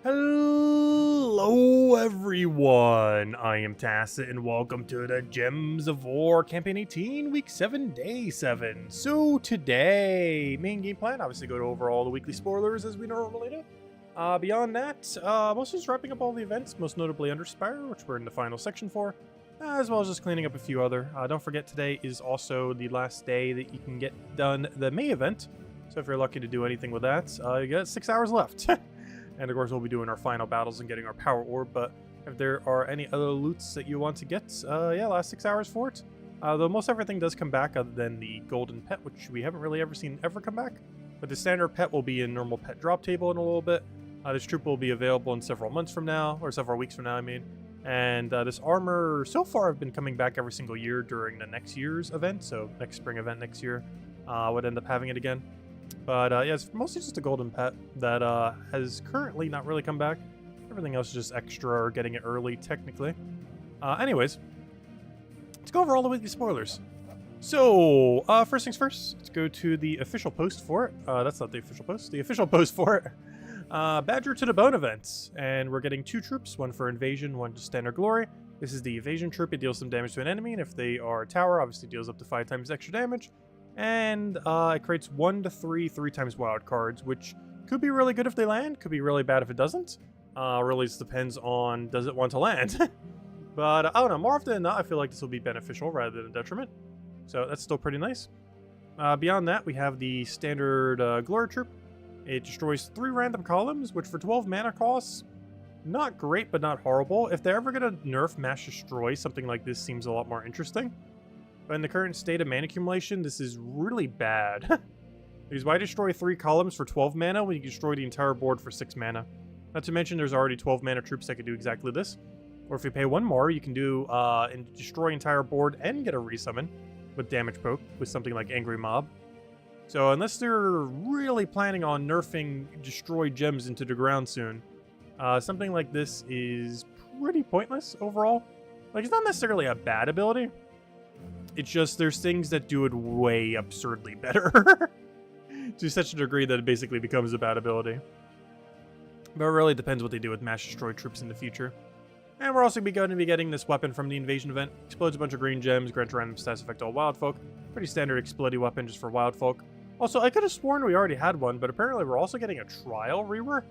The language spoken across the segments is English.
Hello everyone, I am Tacit and welcome to the Gems of War Campaign 18, Week 7, Day 7. So today, main game plan, obviously go over all the weekly spoilers as we normally do. Beyond that, mostly just wrapping up all the events, most notably Underspire, which we're in the final section for, as well as just cleaning up a few other. Don't forget today is also the last day that you can get done the May event, so if you're lucky to do anything with that, you got 6 hours left. And of course, we'll be doing our final battles and getting our power orb. But if there are any other loots that you want to get, yeah, last 6 hours for it. Though most everything does come back other than the golden pet, which we haven't really ever seen ever come back. But the standard pet will be in normal pet drop table in a little bit. This troop will be available in several months from now, or several weeks from now, I mean. And this armor, so far, have been coming back every single year during the next year's event. So next spring event next year, would end up having it again. But yeah, it's mostly just a golden pet that has currently not really come back. Everything else is just extra or getting it early, technically. Anyways, let's go over all the weekly spoilers. So, first things first, let's go to the official post for it. That's not the official post. The official post for it. Badger to the Bone events. And we're getting 2 troops, one for Invasion, one to Standard Glory. This is the Evasion troop. It deals some damage to an enemy, and if they are a tower, obviously deals up to 5 times extra damage. And it creates 1 to 3 3x wild cards, which could be really good if they land, could be really bad if it doesn't. Really just depends on does it want to land. But I don't know, more often than not, I feel like this will be beneficial rather than a detriment. So that's still pretty nice. Beyond that, we have the standard Glory Troop. It destroys 3 random columns, which for 12 mana costs, not great, but not horrible. If they're ever going to nerf Mass Destroy, something like this seems a lot more interesting. But in the current state of mana accumulation, this is really bad. Because why destroy 3 columns for 12 mana when you can destroy the entire board for 6 mana? Not to mention there's already 12 mana troops that can do exactly this. Or if you pay 1 more, you can do and destroy entire board and get a resummon with damage poke with something like Angry Mob. So unless they're really planning on nerfing destroyed gems into the ground soon, something like this is pretty pointless overall. Like, it's not necessarily a bad ability. It's just there's things that do it way absurdly better. To such a degree that it basically becomes a bad ability. But it really depends what they do with Mass Destroy troops in the future. And we're also going to be getting this weapon from the Invasion event. Explodes a bunch of green gems, grants random stats effect to all wild folk. Pretty standard explodey weapon just for wild folk. Also, I could have sworn we already had one, but apparently we're also getting a trial rework.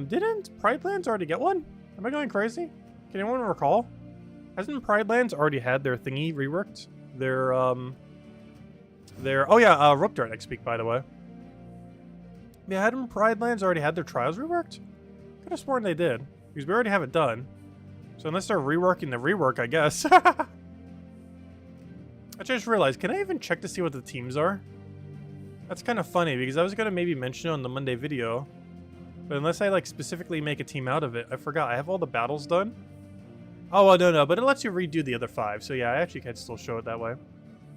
Didn't Pride Lands already get one? Am I going crazy? Can anyone recall? Hasn't Pride Lands already had their thingy reworked? Their oh yeah, Rope Dart next week, by the way. Yeah, hadn't Pride Lands already had their trials reworked? Could have sworn they did, because we already have it done. So unless they're reworking the rework, I guess. I just realized, can I even check to see what the teams are? That's kind of funny, because I was going to maybe mention it on the Monday video. But unless I, like, specifically make a team out of it, I forgot. I have all the battles done. Oh, well, no, but it lets you redo the other 5. So yeah, I actually can still show it that way.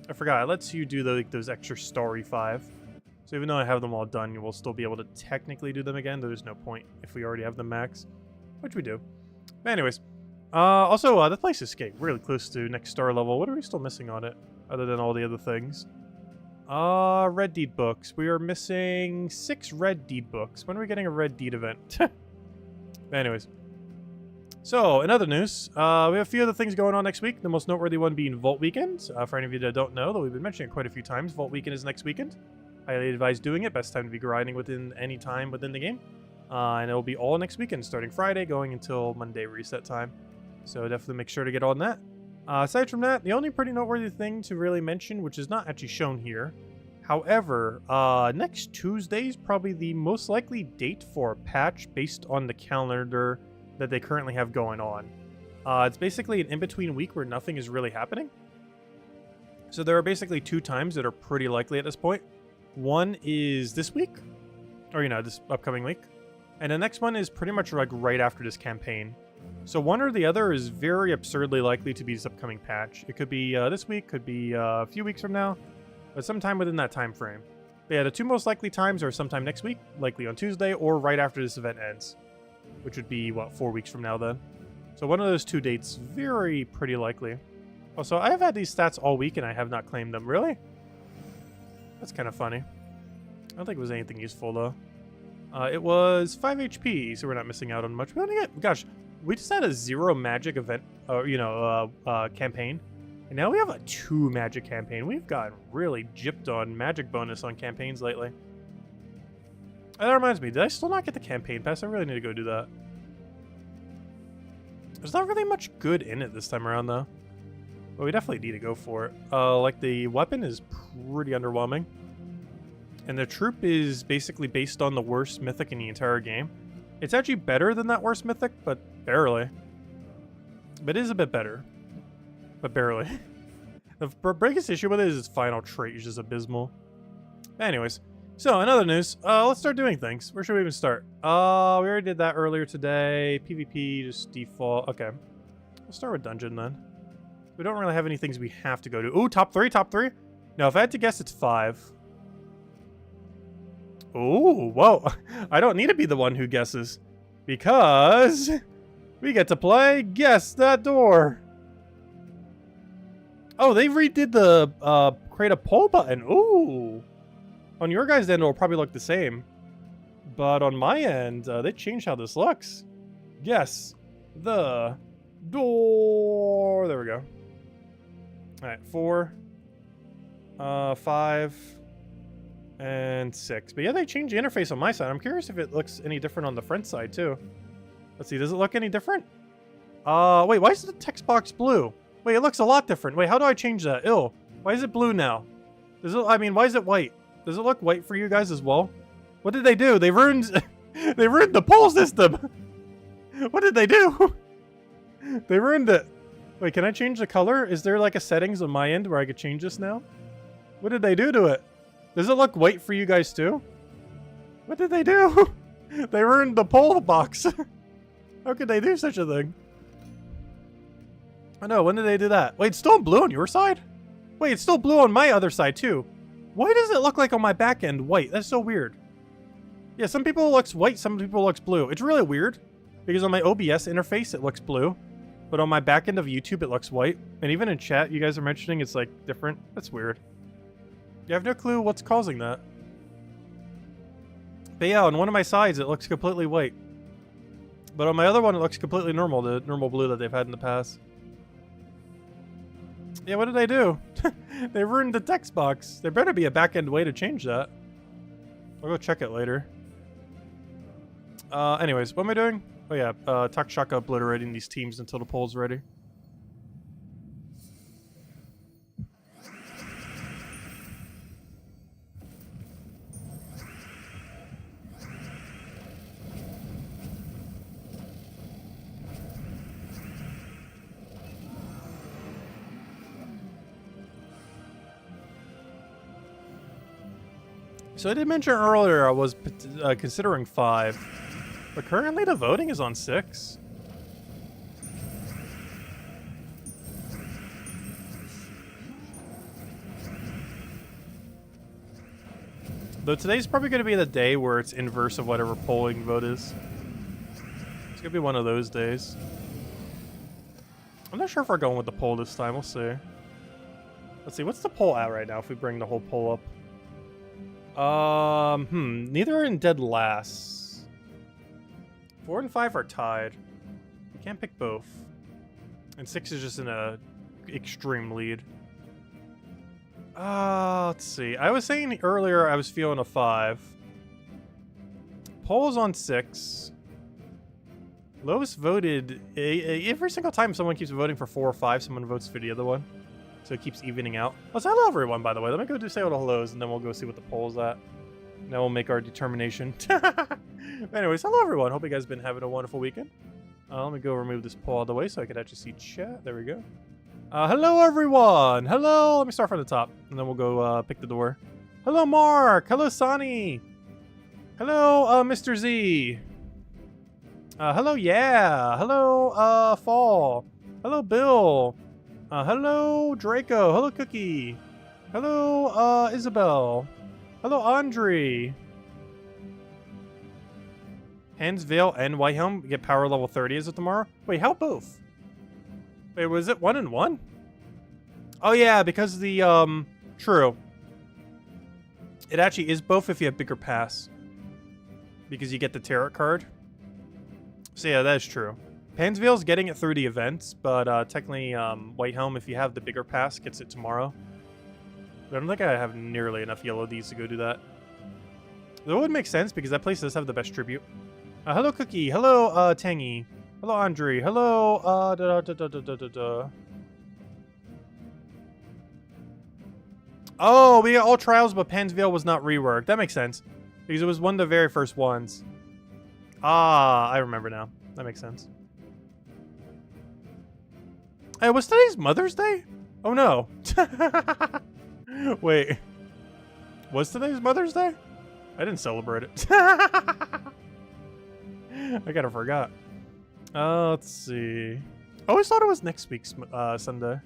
I forgot, it lets you do those extra starry 5. So even though I have them all done, you will still be able to technically do them again. There's no point if we already have them max, which we do. But anyways, also, the place is getting really close to next star level. What are we still missing on it, other than all the other things? Red Deed books. We are missing 6 Red Deed books. When are we getting a Red Deed event? But anyways. So, in other news, we have a few other things going on next week. The most noteworthy one being Vault Weekend. For any of you that don't know, though we've been mentioning it quite a few times, Vault Weekend is next weekend. Highly advise doing it. Best time to be grinding within any time within the game. And it will be all next weekend, starting Friday, going until Monday reset time. So definitely make sure to get on that. Aside from that, the only pretty noteworthy thing to really mention, which is not actually shown here. However, next Tuesday is probably the most likely date for a patch based on the calendar that they currently have going on. It's basically an in-between week where nothing is really happening. So there are basically 2 times that are pretty likely at this point. One is this week, or this upcoming week. And the next one is pretty much like right after this campaign. So one or the other is very absurdly likely to be this upcoming patch. It could be this week, could be a few weeks from now, but sometime within that time frame. But yeah, the 2 most likely times are sometime next week, likely on Tuesday, or right after this event ends. Which would be, what, 4 weeks from now then. So one of those 2 dates, very pretty likely. Also, I have had these stats all week and I have not claimed them. Really? That's kind of funny. I don't think it was anything useful though. It was 5 HP, so we're not missing out on much. Gosh, we just had a 0 magic event, campaign. And now we have a 2 magic campaign. We've gotten really gypped on magic bonus on campaigns lately. Oh, that reminds me, did I still not get the campaign pass? I really need to go do that. There's not really much good in it this time around, though. But we definitely need to go for it. Like, the weapon is pretty underwhelming. And the troop is basically based on the worst mythic in the entire game. It's actually better than that worst mythic, but barely. But it is a bit better. But barely. The biggest issue with it is its final trait is just abysmal. Anyways, so in other news, let's start doing things. Where should we even start? We already did that earlier today. PvP, just default. Okay. We'll start with dungeon then. We don't really have any things we have to go to. Ooh, top 3, top 3? No, if I had to guess, it's 5. Ooh, whoa. I don't need to be the one who guesses. Because we get to play Guess That Door. Oh, they redid the create a poll button. Ooh. On your guys' end, it'll probably look the same. But on my end, they changed how this looks. Guess the door. There we go. Alright, 4, 5, and 6. But yeah, they changed the interface on my side. I'm curious if it looks any different on the front side, too. Let's see, does it look any different? Wait, why is the text box blue? Wait, it looks a lot different. Wait, how do I change that? Ew. Why is it blue now? I mean, why is it white? Does it look white for you guys as well? What did they do? They ruined they ruined the poll system. What did they do? They ruined it. Wait, can I change the color? Is there like a settings on my end where I could change this now? What did they do to it? Does it look white for you guys too? What did they do? They ruined the poll box. How could they do such a thing? I know, when did they do that? Wait, it's still blue on your side? Wait, it's still blue on my other side too. Why does it look like on my back end white? That's so weird. Yeah, some people it looks white, some people it looks blue. It's really weird because on my OBS interface it looks blue, but on my back end of YouTube it looks white. And even in chat you guys are mentioning it's like different. That's weird. You have no clue what's causing that. But yeah, on one of my sides it looks completely white. But on my other one it looks completely normal, the normal blue that they've had in the past. Yeah, what did they do? They ruined the text box. There better be a back-end way to change that. I'll go check it later. Anyways, what am I doing? Oh yeah, Takshaka obliterating these teams until the poll's ready. So I did mention earlier I was considering 5, but currently the voting is on 6. Though today's probably going to be the day where it's inverse of whatever polling vote is. It's going to be one of those days. I'm not sure if we're going with the poll this time. We'll see. Let's see. What's the poll at right now if we bring the whole poll up? Neither are in dead last. 4 and 5 are tied. You can't pick both. And 6 is just in a extreme lead. Let's see. I was saying earlier I was feeling a 5. Poll's on 6. Lowest voted... every single time someone keeps voting for 4 or 5, someone votes for the other one. So it keeps evening out. Oh, so hello everyone, by the way. Let me go say all the hellos, and then we'll go see what the poll's at. And then we'll make our determination. Anyways, hello everyone. Hope you guys have been having a wonderful weekend. Let me go remove this poll out of the way so I could actually see chat. There we go. Hello everyone. Hello. Let me start from the top, and then we'll go pick the door. Hello Mark. Hello Sonny. Hello Mr. Z. Hello Yeah. Hello Fall. Hello Bill. Hello, Draco. Hello, Cookie. Hello, Isabel. Hello, Andre. Hansvale and Whitehelm get power level 30 as of tomorrow? Wait, how both? Wait, was it 1 and 1? Oh, yeah, because the, true. It actually is both if you have bigger pass. because you get the tarot card. So yeah, that is true. Pansville's getting it through the events, but technically Whitehelm, if you have the bigger pass, gets it tomorrow. But I don't think I have nearly enough yellow Ds to go do that. That would make sense because that place does have the best tribute. Hello, Cookie. Hello, Tangy. Hello, Andre. Hello, Oh, we got all trials, but Pansville was not reworked. That makes sense. Because it was one of the very first ones. Ah, I remember now. That makes sense. Hey, was today's Mother's Day? Oh, no. Wait. Was today's Mother's Day? I didn't celebrate it. I kind of forgot. Let's see. I always thought it was next week's Sunday.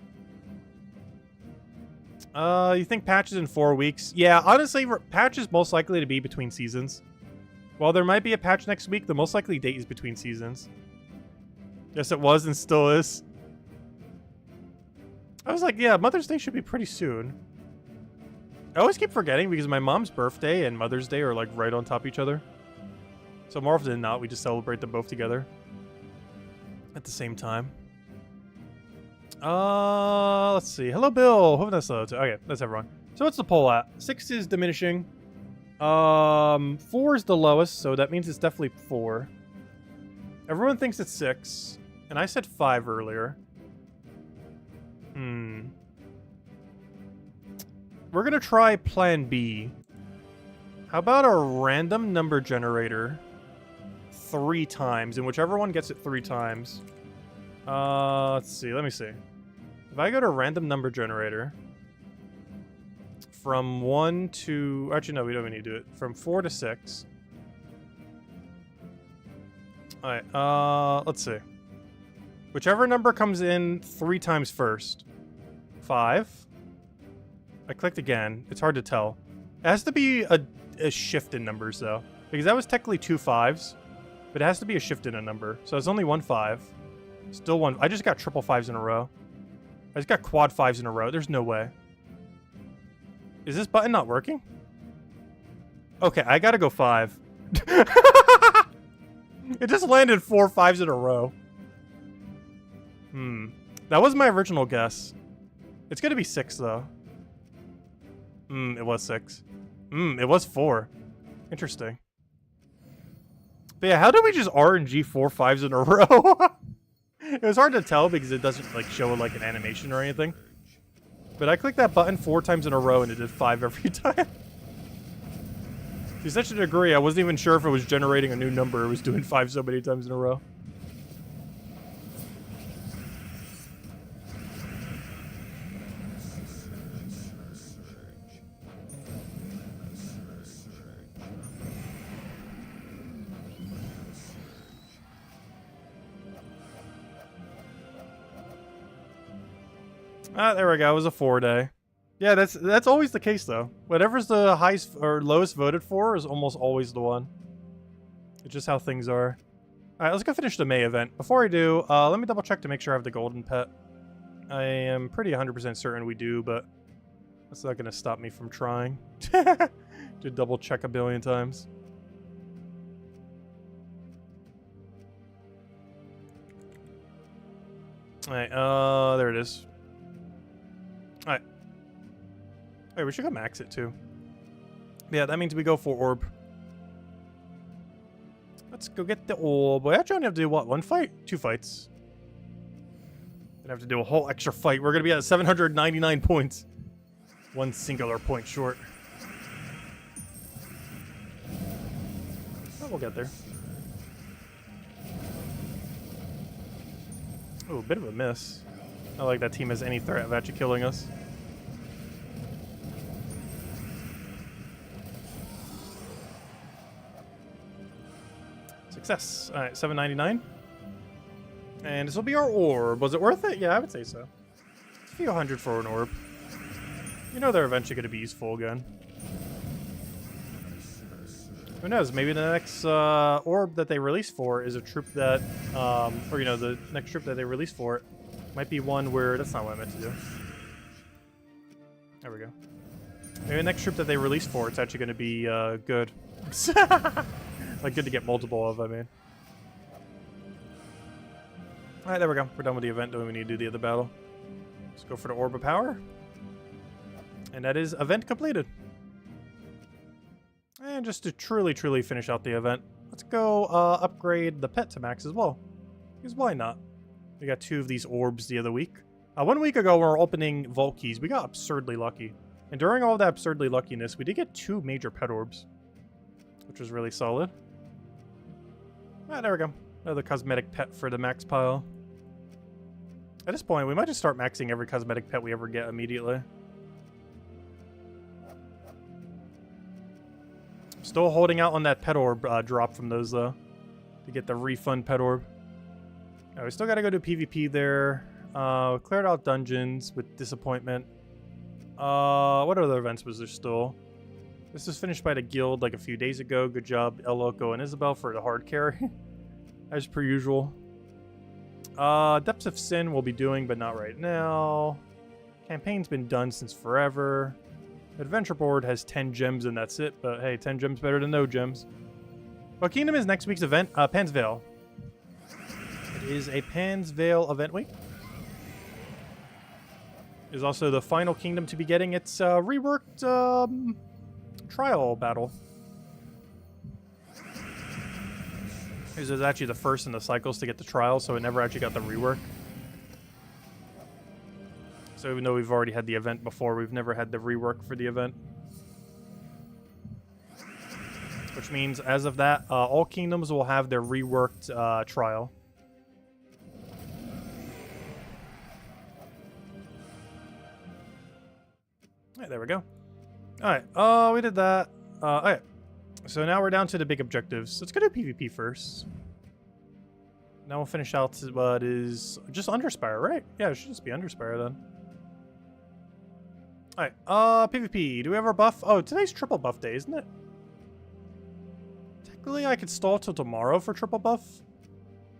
You think patch is in 4 weeks? Yeah, honestly, patch is most likely to be between seasons. While there might be a patch next week, the most likely date is between seasons. Yes, it was and still is. I was like, yeah, Mother's Day should be pretty soon. I always keep forgetting because my mom's birthday and Mother's Day are like right on top of each other. So more often than not, we just celebrate them both together at the same time. Let's see. Hello, Bill. Hope that's low. Okay, that's everyone. So what's the poll at? 6 is diminishing. 4 is the lowest, so that means it's definitely 4. Everyone thinks it's 6, and I said 5 earlier. We're gonna try Plan B. How about a random number generator 3 times, and whichever one gets it 3 times. Let's see. Let me see. If I go to random number generator from 1 to... Actually, no, we don't even need to do it. From 4 to 6. Alright, let's see. Whichever number comes in 3 times first. 5. I clicked again. It's hard to tell. It has to be a shift in numbers, though. Because that was technically 2 5s. But it has to be a shift in a number. So it's only 1 5. Still 1. I just got triple 5s in a row. I just got quad 5s in a row. There's no way. Is this button not working? Okay, I gotta go 5. It just landed 4 5s in a row. That was my original guess. It's gonna be 6, though. It was 6. It was 4. Interesting. But yeah, how did we just RNG 4 5s in a row? It was hard to tell because it doesn't like show like an animation or anything. But I clicked that button 4 times in a row and it did 5 every time. To such a degree, I wasn't even sure if it was generating a new number. It was doing 5 so many times in a row. Ah, there we go. It was a 4-day. Yeah, that's always the case, though. Whatever's the highest or lowest voted for is almost always the one. It's just how things are. Alright, let's go finish the May event. Before I do, let me double check to make sure I have the golden pet. I am pretty 100% certain we do, but that's not going to stop me from trying. To double check a billion times. Alright, there it is. Alright. Wait, we should go max it too. Yeah, that means we go for orb. Let's go get the orb. We actually only have to do what? 1 fight? 2 fights. Gonna have to do a whole extra fight. We're gonna be at 799 points. 1 singular point short. Oh, we'll get there. Oh, a bit of a miss. Not like that team has any threat of actually killing us. Success. Alright, 799. And this will be our orb. Was it worth it? Yeah, I would say so. It's a few hundred for an orb. You know they're eventually going to be useful again. Who knows? Maybe the next orb that they release for is a troop that, or you know, the next troop that they release for it might be one where, that's not what I meant to do. There we go. Maybe the next troop that they release for, it's actually going to be good. Like Like, good to get multiple of, I mean. Alright, there we go. We're done with the event. Don't we need to do the other battle? Let's go for the Orb of Power. And that is event completed. And just to truly finish out the event, let's go upgrade the pet to max as well. Because why not? We got 2 of these orbs the other week. 1 week ago, when we were opening vault keys, we got absurdly lucky. And during all that absurdly luckiness, we did get 2 major pet orbs, which was really solid. Ah, there we go. Another cosmetic pet for the max pile. At this point, we might just start maxing every cosmetic pet we ever get immediately. Still holding out on that pet orb drop from those, though, to get the refund pet orb. Right, we still got to go to PvP there. Cleared out dungeons with disappointment. What other events was there still? This was finished by the guild like a few days ago. Good job, El Loco and Isabel, for the hard carry. As per usual. Depths of Sin we'll be doing, but not right now. Campaign's been done since forever. Adventure board has 10 gems and that's it, but hey, 10 gems better than no gems. What kingdom is next week's event? Pan's Veil. It is a Pan's Veil event week. It is also the final kingdom to be getting its reworked trial battle. This is actually the first in the cycles to get the trial, so it never actually got the rework. So even though we've already had the event before, we've never had the rework for the event. Which means, as of that, all kingdoms will have their reworked trial. Alright, there we go. Alright, we did that. Alright. So now we're down to the big objectives. Let's go to PvP first. Now we'll finish out what is just Underspire, right? Yeah, it should just be Underspire then. Alright, PvP. Do we have our buff? Oh, today's triple buff day, isn't it? Technically, I could stall till tomorrow for triple buff.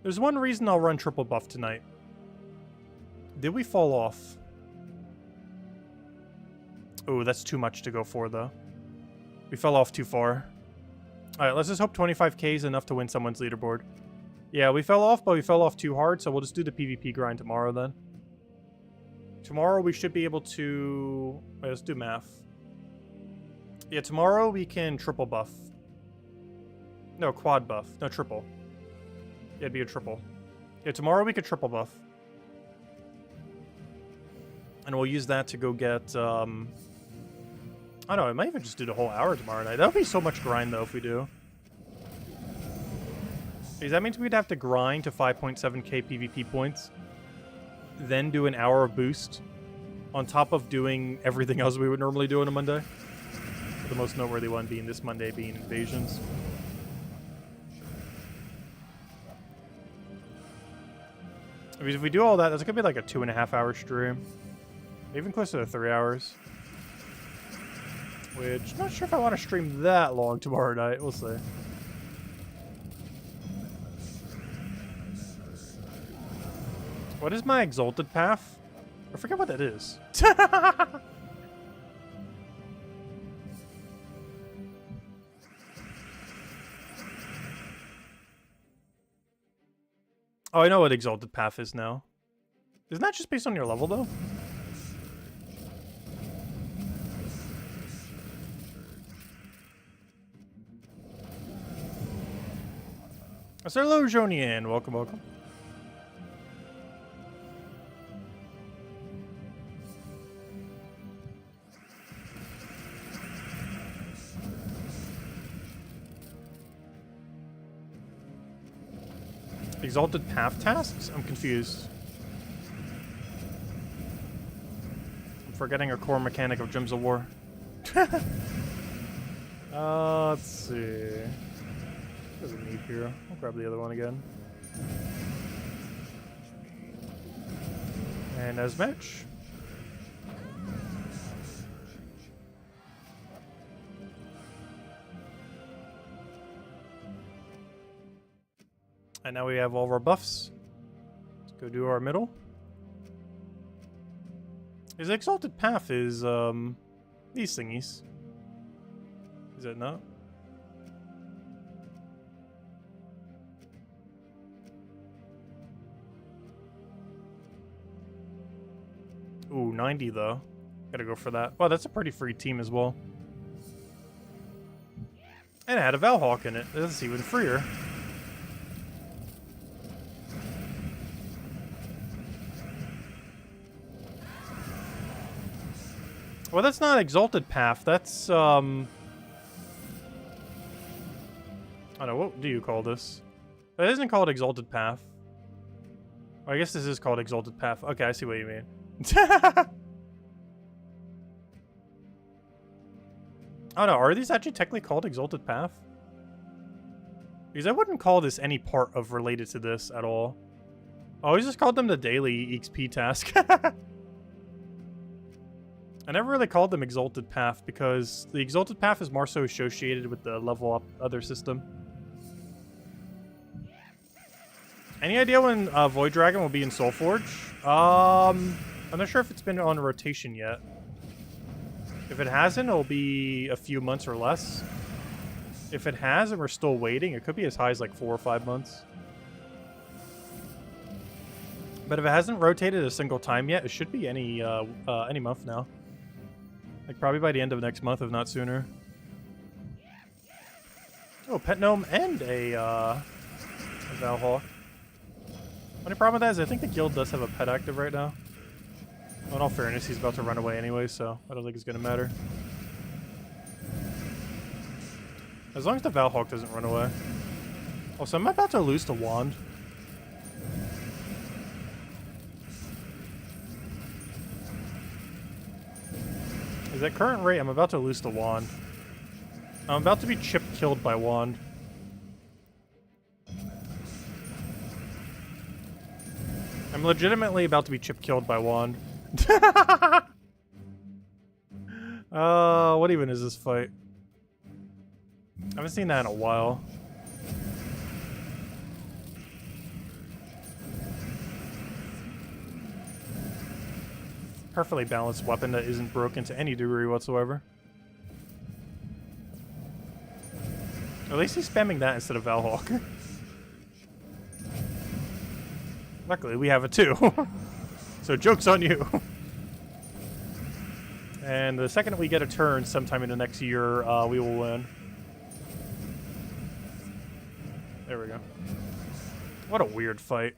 There's one reason I'll run triple buff tonight. Did we fall off? Oh, that's too much to go for, though. We fell off too far. Alright, let's just hope 25k is enough to win someone's leaderboard. Yeah, we fell off, but we fell off too hard, so we'll just do the PvP grind tomorrow, then. Tomorrow we should be able to... Wait, let's do math. Yeah, tomorrow we can triple buff. No, quad buff. No, triple. Yeah, it'd be a triple. Yeah, tomorrow we could triple buff. And we'll use that to go get... I don't know, I might even just do the whole hour tomorrow night. That would be so much grind, though, if we do. Because that means we'd have to grind to 5.7k PvP points. Then do an hour of boost. On top of doing everything else we would normally do on a Monday. The most noteworthy one being this Monday being invasions. I mean, if we do all that, that's going to be like a 2.5 hour stream. Even closer to 3 hours. Which, I'm not sure if I want to stream that long tomorrow night. We'll see. What is my exalted path? I forget what that is. Oh, I know what exalted path is now. Isn't that just based on your level, though? So hello, Jonian. Welcome, welcome. Exalted path tasks? I'm confused. I'm forgetting a core mechanic of Gems of War. Let's see. Doesn't need here. I'll grab the other one again. And as match. And now we have all of our buffs. Let's go do our middle. His exalted path is these thingies. Is it not? Ooh, 90 though. Gotta go for that. Wow, that's a pretty free team as well. And it had a Valhawk in it. That's even freer. Well, that's not Exalted Path. That's, I don't know, what do you call this? That isn't called Exalted Path. Well, I guess this is called Exalted Path. Okay, I see what you mean. Oh no, are these actually technically called Exalted Path? Because I wouldn't call this any part of related to this at all. I always just called them the daily XP task. I never really called them Exalted Path because the Exalted Path is more so associated with the level up other system. Any idea when Void Dragon will be in Soulforge? I'm not sure if it's been on rotation yet. If it hasn't, it'll be a few months or less. If it has and we're still waiting, it could be as high as like 4 or 5 months. But if it hasn't rotated a single time yet, it should be any month now. Like probably by the end of next month, if not sooner. Oh, Pet Gnome and a Valhawk. Only problem with that is I think the guild does have a pet active right now. Well, in all fairness, he's about to run away anyway, so I don't think it's going to matter. As long as the Valhawk doesn't run away. Also, am I about to lose to Wand? Is at current rate, I'm about to lose to Wand. I'm about to be chip-killed by Wand. I'm legitimately about to be chip-killed by Wand. What even is this fight? I haven't seen that in a while. Perfectly balanced weapon that isn't broken to any degree whatsoever. At least he's spamming that instead of Valhawk. Luckily, we have it too. So joke's on you. And the second we get a turn sometime in the next year, we will win. There we go. What a weird fight.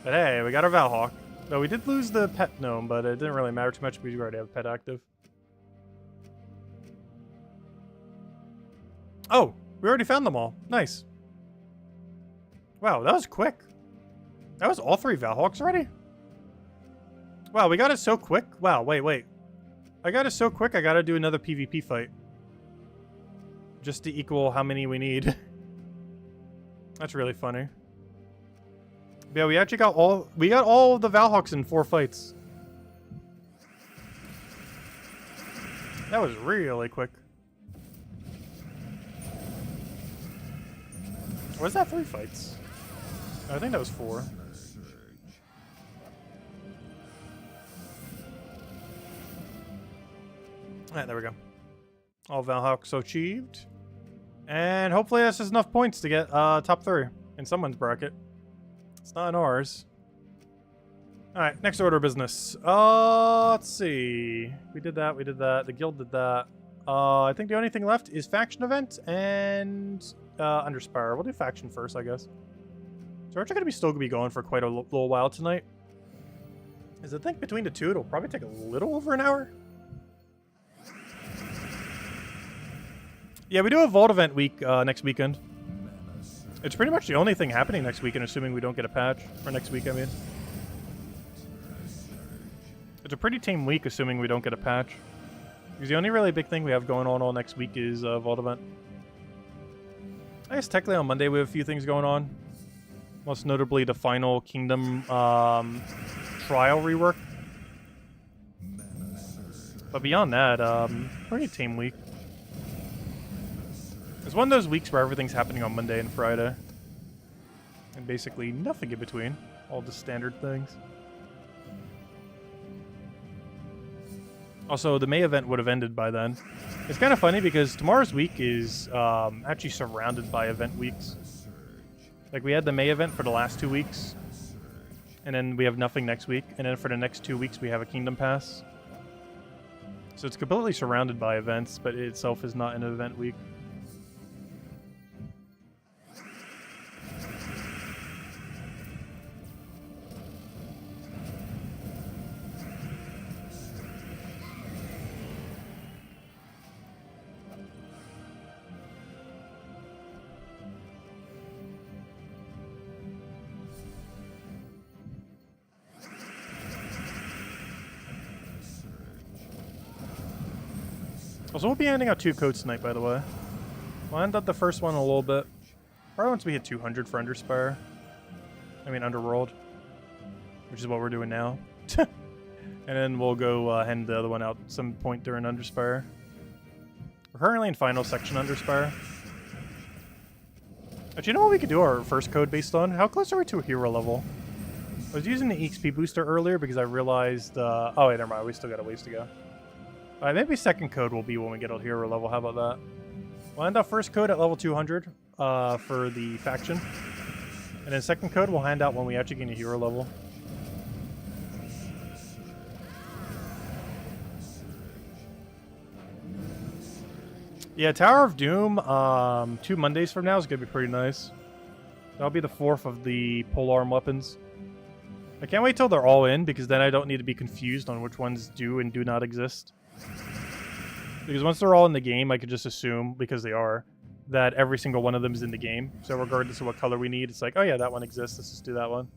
But hey, we got our Valhawk. No, we did lose the Pet Gnome, but it didn't really matter too much because we already have a pet active. Oh, we already found them all. Nice. Wow, that was quick. That was all 3 Valhawks already? Wow, we got it so quick. Wow, wait. I got it so quick, I gotta do another PvP fight. Just to equal how many we need. That's really funny. Yeah, we actually got all of the Valhawks in 4 fights. That was really quick. Or was that 3 fights? I think that was 4. Alright, there we go. All Valhawks achieved. And hopefully that's just enough points to get top 3 in someone's bracket. It's not in ours. Alright, next order of business. Let's see. We did that. The guild did that. I think the only thing left is faction event and Underspire. We'll do faction first, I guess. So we're actually going to still be going for quite a little while tonight. As I think between the two, it'll probably take a little over an hour. Yeah, we do a Vault event week next weekend. It's pretty much the only thing happening next weekend, assuming we don't get a patch. Or next week, I mean. It's a pretty tame week, assuming we don't get a patch. Because the only really big thing we have going on all next week is Vault event. I guess technically on Monday we have a few things going on. Most notably the final Kingdom trial rework. But beyond that, pretty tame week. It's one of those weeks where everything's happening on Monday and Friday. And basically nothing in between. All the standard things. Also, the May event would have ended by then. It's kind of funny because tomorrow's week is actually surrounded by event weeks. Like, we had the May event for the last 2 weeks. And then we have nothing next week. And then for the next 2 weeks, we have a Kingdom Pass. So it's completely surrounded by events, but it itself is not an event week. Also, we'll be handing out 2 codes tonight, by the way. We'll hand out the first one a little bit. Probably once we hit 200 for Underspire. I mean, Underworld. Which is what we're doing now. And then we'll go hand the other one out some point during Underspire. We're currently in final section Underspire. But you know what we could do our first code based on? How close are we to a hero level? I was using the EXP booster earlier because I realized... oh, wait, never mind. We still got a ways to go. Maybe second code will be when we get a hero level. How about that? We'll end up first code at level 200 for the faction. And then second code we'll hand out when we actually gain a hero level. Yeah, Tower of Doom, 2 Mondays from now is going to be pretty nice. That'll be the 4th of the polearm weapons. I can't wait till they're all in, because then I don't need to be confused on which ones do and do not exist. Because once they're all in the game, I could just assume, because they are, that every single one of them is in the game. So regardless of what color we need, it's like, oh yeah, that one exists, let's just do that one.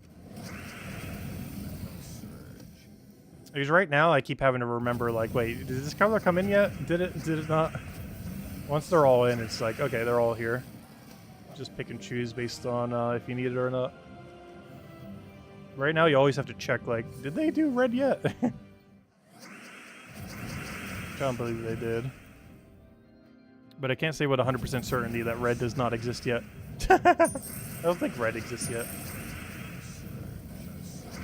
Because right now, I keep having to remember, like, wait, did this color come in yet? Did it not? Once they're all in, it's like, okay, they're all here. Just pick and choose based on if you need it or not. Right now, you always have to check, like, did they do red yet? Can't believe they did. But I can't say with 100% certainty that red does not exist yet. I don't think red exists yet.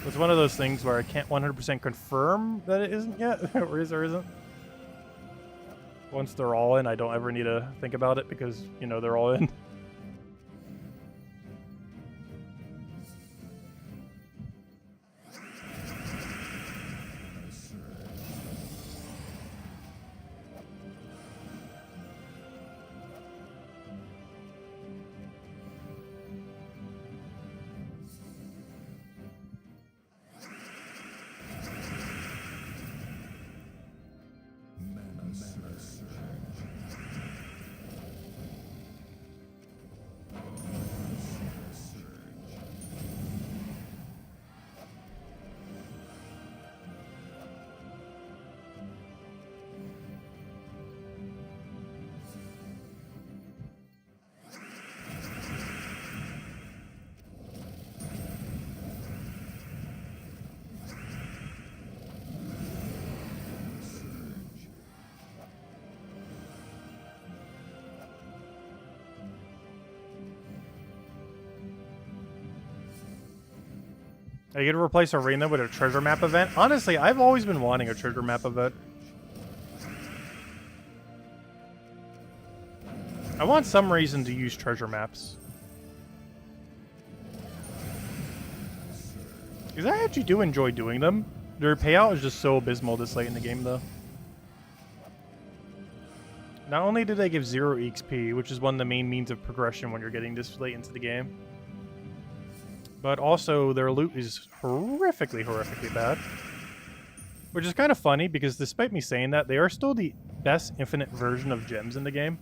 It's one of those things where I can't 100% confirm that it isn't yet, or is or isn't. Once they're all in, I don't ever need to think about it because, you know, they're all in. Are you gonna replace Arena with a treasure map event? Honestly, I've always been wanting a treasure map event. I want some reason to use treasure maps. Because I actually do enjoy doing them. Their payout is just so abysmal this late in the game, though. Not only do they give 0 EXP, which is one of the main means of progression when you're getting this late into the game, but also their loot is horrifically bad. Which is kind of funny, because despite me saying that, they are still the best infinite version of gems in the game.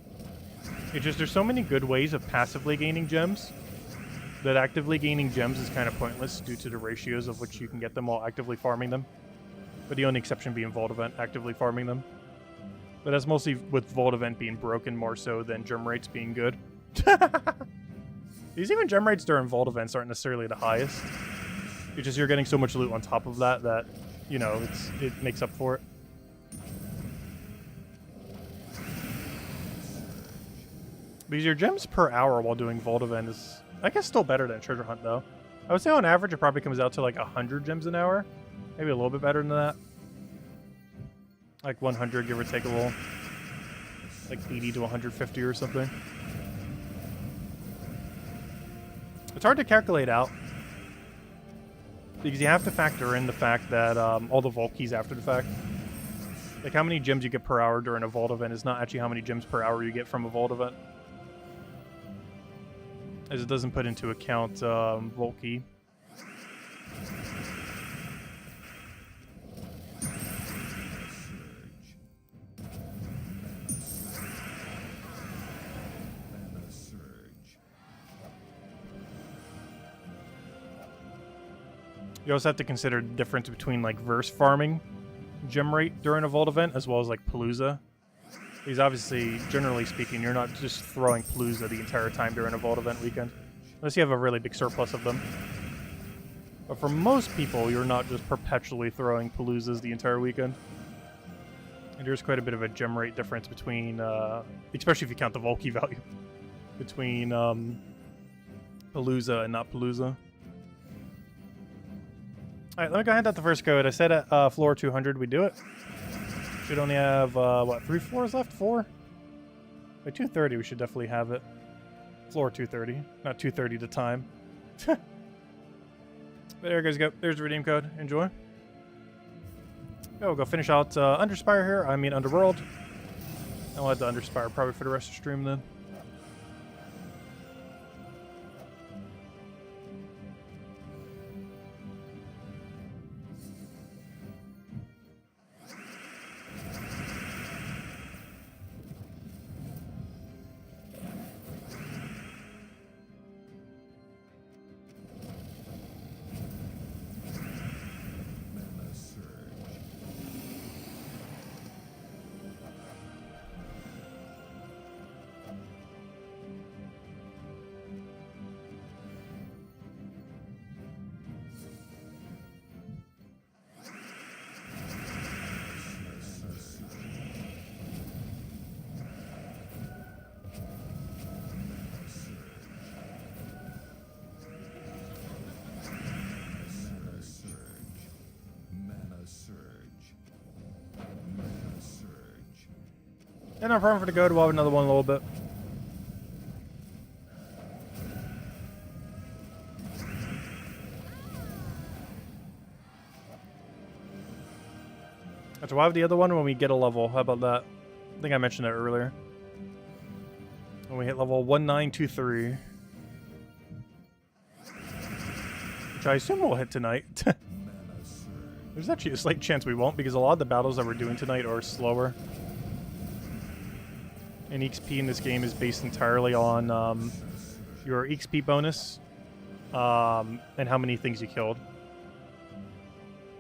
It's just there's so many good ways of passively gaining gems that actively gaining gems is kind of pointless due to the ratios of which you can get them while actively farming them. But the only exception being Vault Event actively farming them. But that's mostly with Vault Event being broken more so than gem rates being good. These even gem rates during Vault Events aren't necessarily the highest. It's just you're getting so much loot on top of that that, you know, it makes up for it. Because your gems per hour while doing Vault Event is, I guess, still better than Treasure Hunt, though. I would say on average it probably comes out to like 100 gems an hour. Maybe a little bit better than that. Like 100, give or take a little. Like 80 to 150 or something. It's hard to calculate out. Because you have to factor in the fact that all the vault keys after the fact. Like how many gems you get per hour during a vault event is not actually how many gems per hour you get from a vault event. As it doesn't put into account vault key. You also have to consider the difference between like verse farming gem rate during a vault event as well as like Palooza. Because obviously, generally speaking, you're not just throwing Palooza the entire time during a vault event weekend. Unless you have a really big surplus of them. But for most people, you're not just perpetually throwing Paloozas the entire weekend. And there's quite a bit of a gem rate difference between, especially if you count the vault key value, between Palooza and not Palooza. Alright, let me go hand out the first code. I said at floor 200 we do it. Should only have, what, 3 floors left? 4? By 230 we should definitely have it. Floor 230, not 230 to time. But there you guys go. There's the redeem code. Enjoy. Yeah, we'll go finish out Underspire here. I mean Underworld. I'll have the Underspire probably for the rest of the stream then. And no problem for the code. We'll have another one in a little bit. Actually, we'll have the other one when we get a level. How about that? I think I mentioned it earlier. When we hit level 1923. Which I assume we'll hit tonight. There's actually a slight chance we won't, because a lot of the battles that we're doing tonight are slower. And XP in this game is based entirely on your XP bonus and how many things you killed.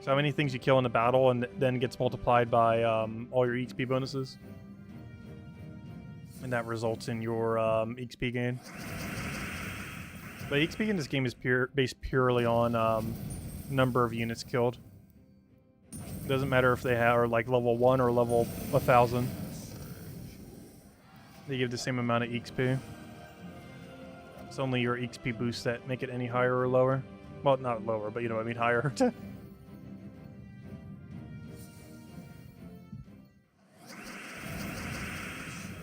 So how many things you kill in a battle and then gets multiplied by all your XP bonuses. And that results in your XP gain. But XP in this game is based purely on number of units killed. It doesn't matter if they are like level 1 or level 1000. They give the same amount of XP. It's only your XP boosts that make it any higher or lower. Well, not lower, but you know what I mean, higher.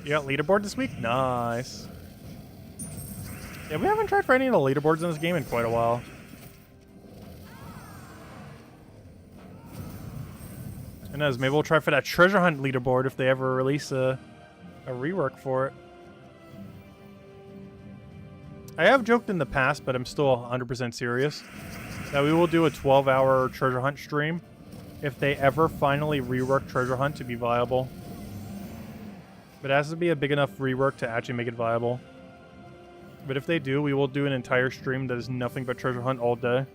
You got leaderboard this week? Nice. Yeah, we haven't tried for any of the leaderboards in this game in quite a while. Who knows, maybe we'll try for that treasure hunt leaderboard if they ever release a rework for it. I have joked in the past, but I'm still 100% serious, that we will do a 12-hour treasure hunt stream if they ever finally rework treasure hunt to be viable. But it has to be a big enough rework to actually make it viable. But if they do, we will do an entire stream that is nothing but treasure hunt all day.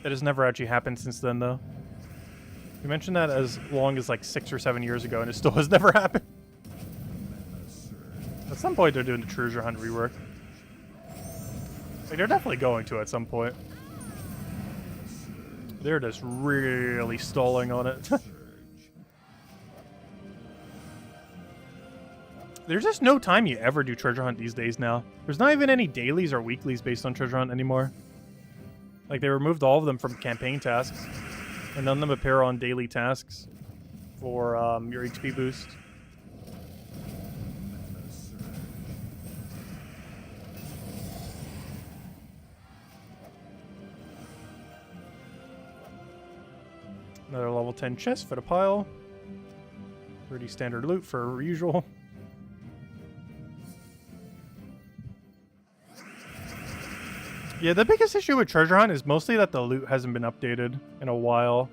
It has never actually happened since then, though. We mentioned that as long as like 6 or 7 years ago, and it still has never happened. At some point, they're doing the treasure hunt rework. Like, they're definitely going to at some point. They're just really stalling on it. There's just no time you ever do treasure hunt these days now. There's not even any dailies or weeklies based on treasure hunt anymore. Like, they removed all of them from campaign tasks. And none of them appear on daily tasks for your XP boost. Another level 10 chest for the pile. Pretty standard loot for usual. Yeah, the biggest issue with Treasure Hunt is mostly that the loot hasn't been updated in a while.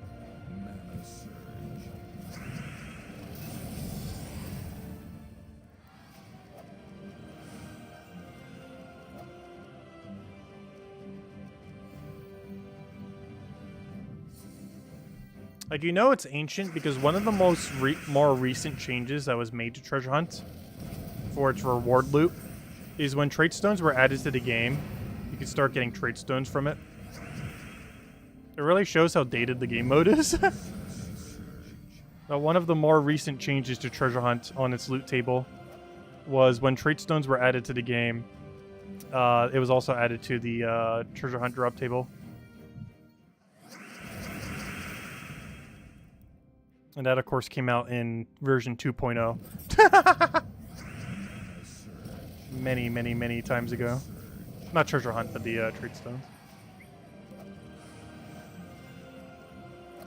Like, you know it's ancient because one of the more recent changes that was made to Treasure Hunt for its reward loot is when trait stones were added to the game, you could start getting trait stones from it. It really shows how dated the game mode is. Now, one of the more recent changes to Treasure Hunt on its loot table was when trait stones were added to the game. It was also added to the Treasure Hunt drop table. And that, of course, came out in version 2.0. Many, many, many times ago. Not Treasure Hunt, but the trait stones.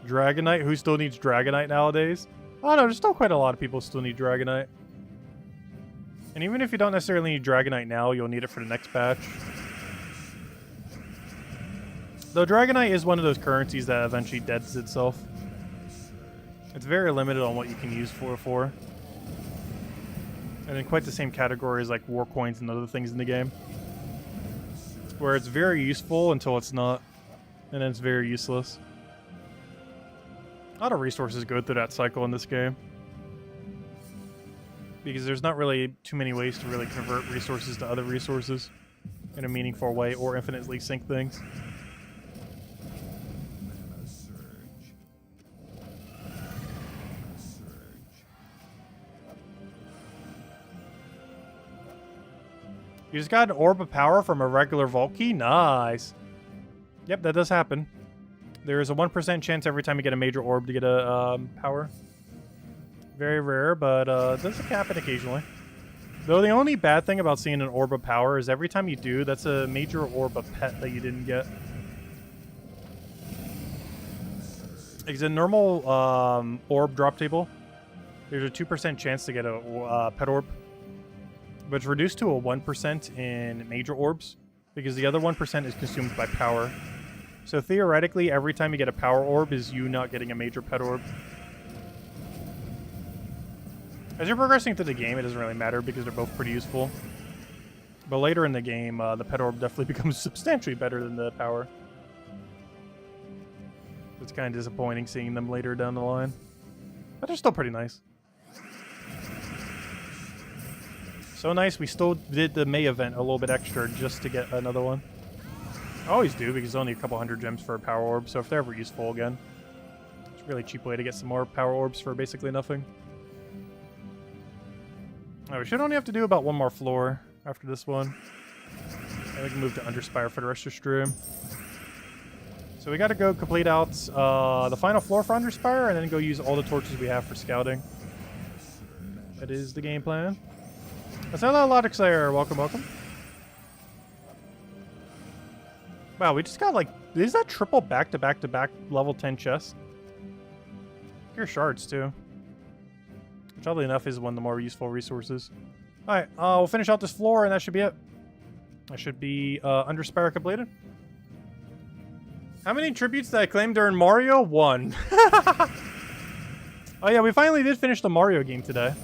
Dragonite? Who still needs Dragonite nowadays? Oh no, there's still quite a lot of people who still need Dragonite. And even if you don't necessarily need Dragonite now, you'll need it for the next batch. Though Dragonite is one of those currencies that eventually deads itself. It's very limited on what you can use for. And in quite the same category as like war coins and other things in the game. Where it's very useful until it's not. And then it's very useless. A lot of resources go through that cycle in this game. Because there's not really too many ways to really convert resources to other resources in a meaningful way or infinitely sync things. You just got an orb of power from a regular vault key? Nice. Yep, that does happen. There is a 1% chance every time you get a major orb to get a power. Very rare, but it does happen occasionally. Though the only bad thing about seeing an orb of power is every time you do, that's a major orb of pet that you didn't get. It's a normal orb drop table. There's a 2% chance to get a pet orb. But it's reduced to a 1% in major orbs, because the other 1% is consumed by power. So theoretically, every time you get a power orb is you not getting a major pet orb. As you're progressing through the game, it doesn't really matter because they're both pretty useful. But later in the game, the pet orb definitely becomes substantially better than the power. It's kind of disappointing seeing them later down the line. But they're still pretty nice. So nice, we still did the May event a little bit extra just to get another one. I always do, because it's only a couple hundred gems for a power orb, so if they're ever useful again. It's a really cheap way to get some more power orbs for basically nothing. Alright, we should only have to do about one more floor after this one. And we can move to Underspire for the rest of the stream. So we gotta go complete out the final floor for Underspire, and then go use all the torches we have for scouting. That is the game plan. That's hello, Logic Slayer. Welcome, welcome. Wow, we just got like... Is that triple back-to-back-to-back level 10 chests? Pure shards, too. Which, oddly enough, is one of the more useful resources. Alright, we'll finish out this floor, and that should be it. That should be Underspire completed. How many tributes did I claim during Mario? 1. Oh yeah, we finally did finish the Mario game today.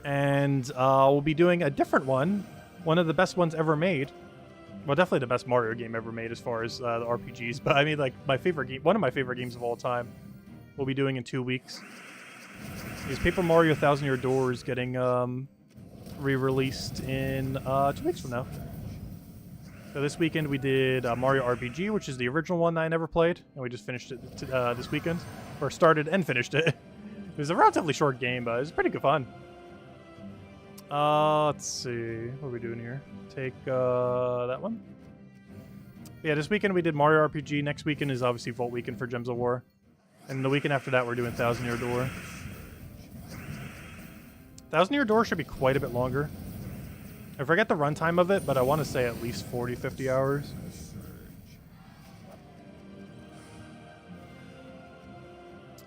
And we'll be doing a different one. One of the best ones ever made. Well, definitely the best Mario game ever made as far as the RPGs. But I mean, like, my favorite game, one of my favorite games of all time. We'll be doing in 2 weeks. Is Paper Mario Thousand Year Door is getting re-released in 2 weeks from now. So this weekend we did Mario RPG, which is the original one that I never played. And we just finished it this weekend. Or started and finished it. It was a relatively short game, but it was pretty good fun. Let's see. What are we doing here? Take that one. Yeah, this weekend we did Mario RPG. Next weekend is obviously Vault Weekend for Gems of War. And the weekend after that we're doing Thousand Year Door. Thousand Year Door should be quite a bit longer. I forget the runtime of it, but I want to say at least 40-50 hours.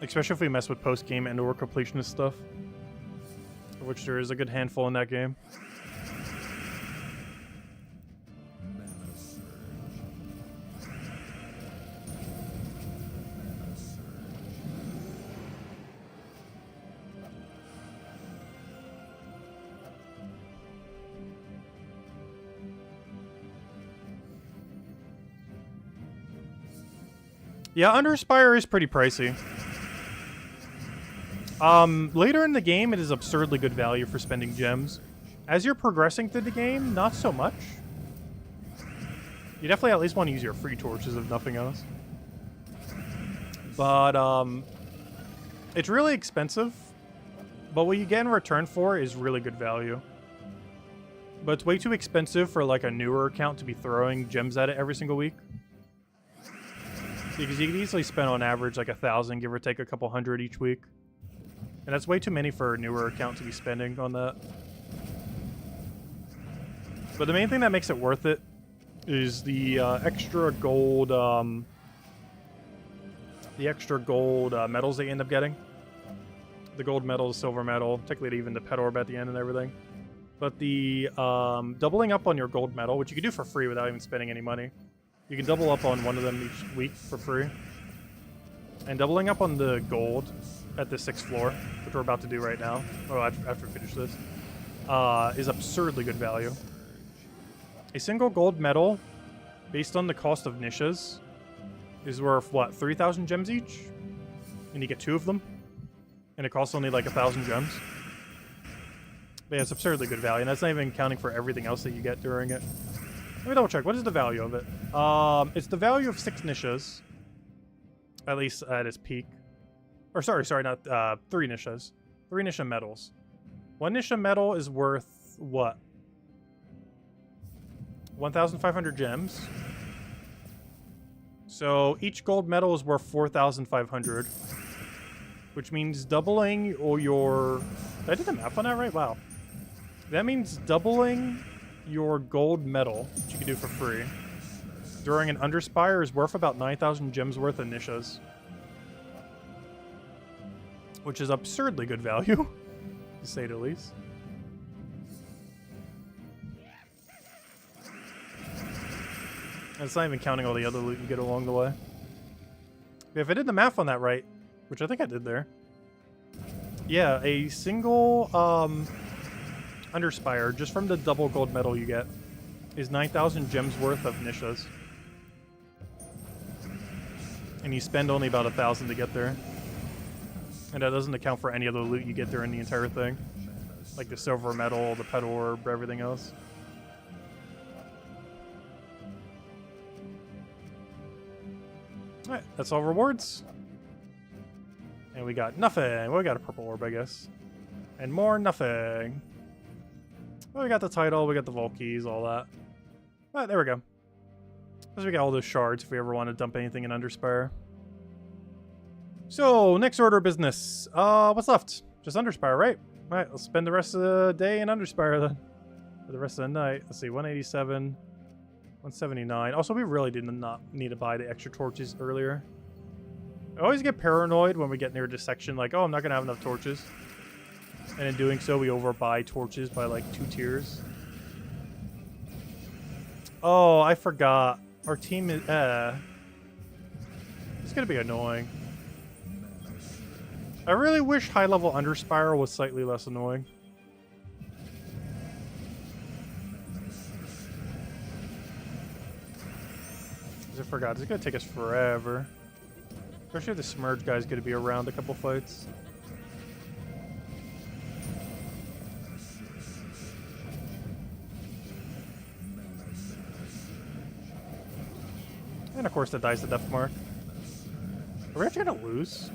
Especially if we mess with post-game and or completionist stuff. Of which there is a good handful in that game. Yeah, Underspire is pretty pricey. Later in the game, it is absurdly good value for spending gems. As you're progressing through the game, not so much. You definitely at least want to use your free torches, if nothing else. But, it's really expensive. But what you get in return for is really good value. But it's way too expensive for, like, a newer account to be throwing gems at it every single week. Because you can easily spend on average like 1,000, give or take a couple hundred each week. And that's way too many for a newer account to be spending on that. But the main thing that makes it worth it is the extra gold, medals that you end up getting. The gold medal, the silver medal, technically even the pet orb at the end and everything. But the doubling up on your gold medal, which you can do for free without even spending any money. You can double up on one of them each week for free. And doubling up on the gold at the 6th floor, which we're about to do right now, after we finish this, is absurdly good value. A single gold medal, based on the cost of niches, is worth, what, 3,000 gems each? And you get 2 of them? And it costs only like 1,000 gems? But yeah, it's absurdly good value, and that's not even counting for everything else that you get during it. Let me double check. What is the value of it? It's the value of 6 niches. At least at its peak. Or sorry, not 3 niches. 3 Nisha medals. 1 Nisha medal is worth what? 1,500 gems. So each gold medal is worth 4,500. Which means doubling your... Did I do the math on that right? Wow. That means doubling your gold medal, which you can do for free, during an Underspire is worth about 9,000 gems worth of niches. Which is absurdly good value, to say the least. And it's not even counting all the other loot you get along the way. Yeah, if I did the math on that right, which I think I did there. Yeah, a single Underspire, just from the double gold medal you get, is 9,000 gems worth of niches. And you spend only about 1,000 to get there. And that doesn't account for any other loot you get during the entire thing. Like the silver medal, the pet orb, everything else. Alright, that's all rewards. And we got nothing. Well, we got a purple orb, I guess. And more nothing. Well, we got the title, we got the vault keys, all that. Alright, there we go. So we got all those shards if we ever want to dump anything in Underspire. So, next order of business. What's left? Just Underspire, right? Alright, let's spend the rest of the day in Underspire then. For the rest of the night. Let's see, 187, 179. Also, we really did not need to buy the extra torches earlier. I always get paranoid when we get near this section, like, oh, I'm not going to have enough torches. And in doing so, we overbuy torches by like 2 tiers. Oh, I forgot. Our team is... It's going to be annoying. I really wish high-level Underspire was slightly less annoying. I forgot. It's going to take us forever. Especially if the Smurge guy's going to be around a couple fights. And of course that dies the death mark. Are we actually going to lose?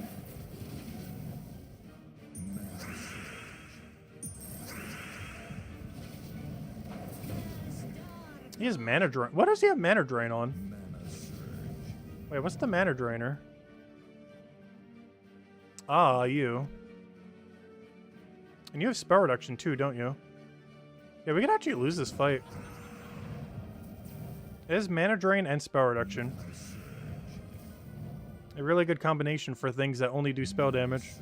He has mana drain. What does he have mana drain on? Wait, what's the mana drainer? Ah, you. And you have spell reduction too, don't you? Yeah, we could actually lose this fight. It has mana drain and spell reduction. A really good combination for things that only do spell damage.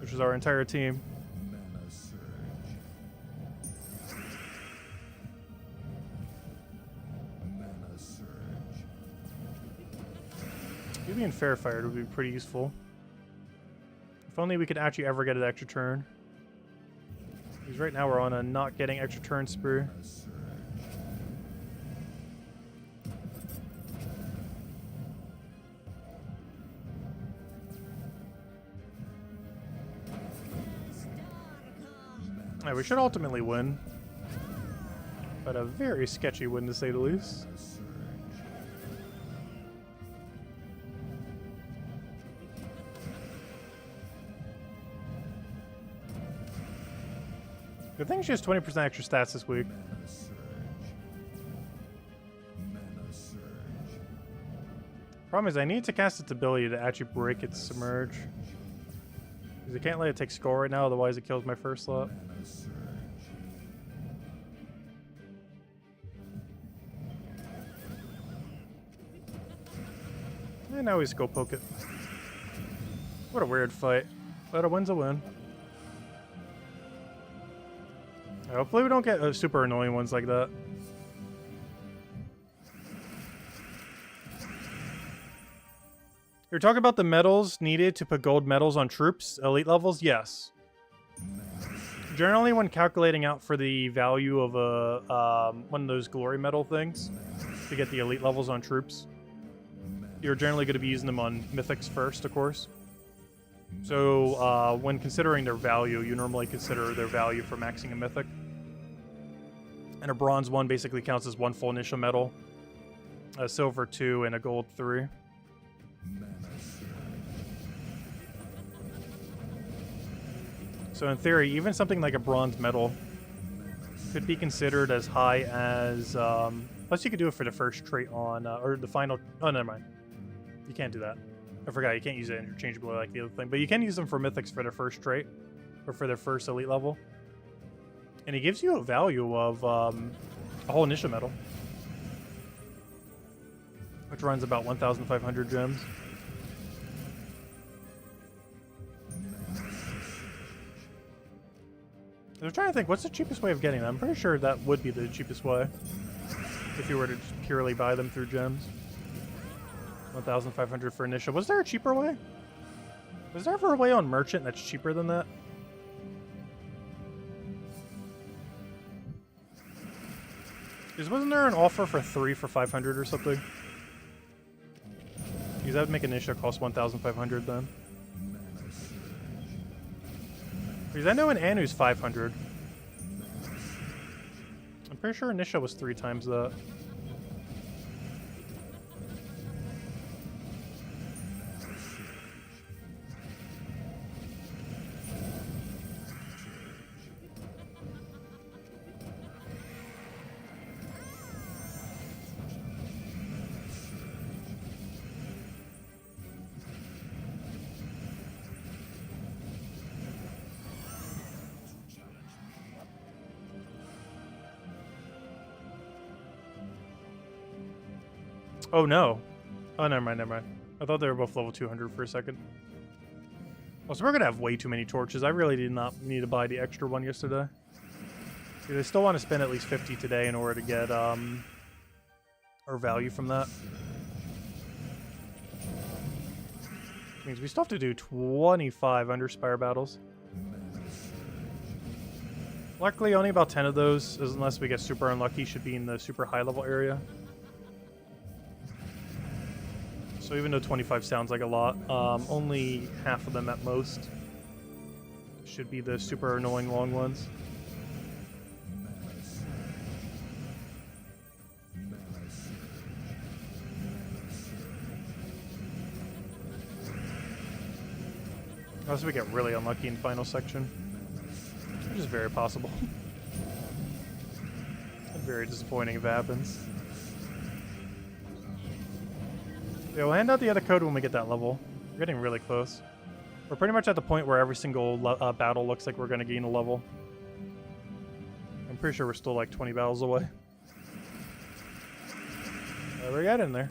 Which is our entire team. Maybe in Fair Fire would be pretty useful. If only we could actually ever get an extra turn. Because right now we're on a not getting extra turn spree. Alright, we should ultimately win. But a very sketchy win to say the least. Good thing she has 20% extra stats this week. Problem is I need to cast its ability to actually break its Submerge. Because I can't let it take skull right now, otherwise it kills my first slot. And now we just go poke it. What a weird fight. But a win's a win. Hopefully we don't get super annoying ones like that. You're talking about the medals needed to put gold medals on troops, elite levels? Yes. Generally, when calculating out for the value of a one of those glory medal things to get the elite levels on troops, you're generally going to be using them on mythics first, of course. So when considering their value, you normally consider their value for maxing a mythic. And a bronze one basically counts as one full initial medal, a silver 2, and a gold 3. So in theory, even something like a bronze medal could be considered as high as... plus you could do it for the first trait on... or the final... Oh, never mind. You can't do that. I forgot, you can't use it interchangeably like the other thing. But you can use them for mythics for their first trait, or for their first elite level. And it gives you a value of a whole initial medal, which runs about 1,500 gems. I was trying to think, what's the cheapest way of getting them? I'm pretty sure that would be the cheapest way if you were to just purely buy them through gems. 1,500 for initial. Was there a cheaper way? Was there ever a way on Merchant that's cheaper than that? Wasn't there an offer for 3 for 500 or something? Because that would make initial cost 1,500 then. Because I know in Anu's 500. I'm pretty sure initial was 3 times that. Oh no. Oh, never mind, never mind. I thought they were both level 200 for a second. Also, we're gonna have way too many torches. I really did not need to buy the extra one yesterday. Because I still want to spend at least 50 today in order to get our value from that. Which means we still have to do 25 Underspire battles. Luckily, only about 10 of those, unless we get super unlucky, should be in the super high level area. So even though 25 sounds like a lot, only half of them at most should be the super annoying long ones. Unless we get really unlucky in final section, which is very possible. Very disappointing if it happens. Yeah, we'll hand out the other code when we get that level. We're getting really close. We're pretty much at the point where every single battle looks like we're going to gain a level. I'm pretty sure we're still like 20 battles away. We're getting there.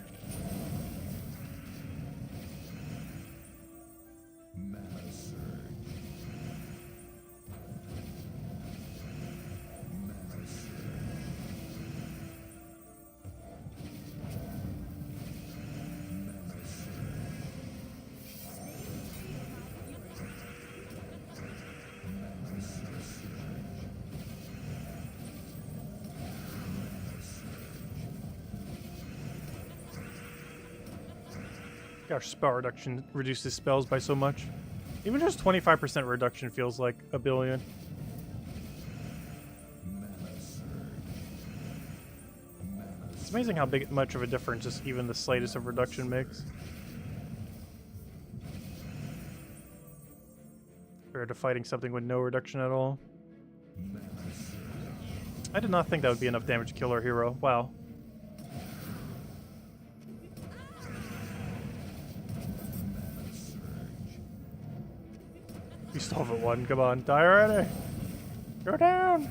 Gosh, spell reduction reduces spells by so much. Even just 25% reduction feels like a billion. It's amazing how much of a difference just even the slightest of reduction makes. Compared to fighting something with no reduction at all. I did not think that would be enough damage to kill our hero. Wow. You still have it one. Come on, die already. Go down.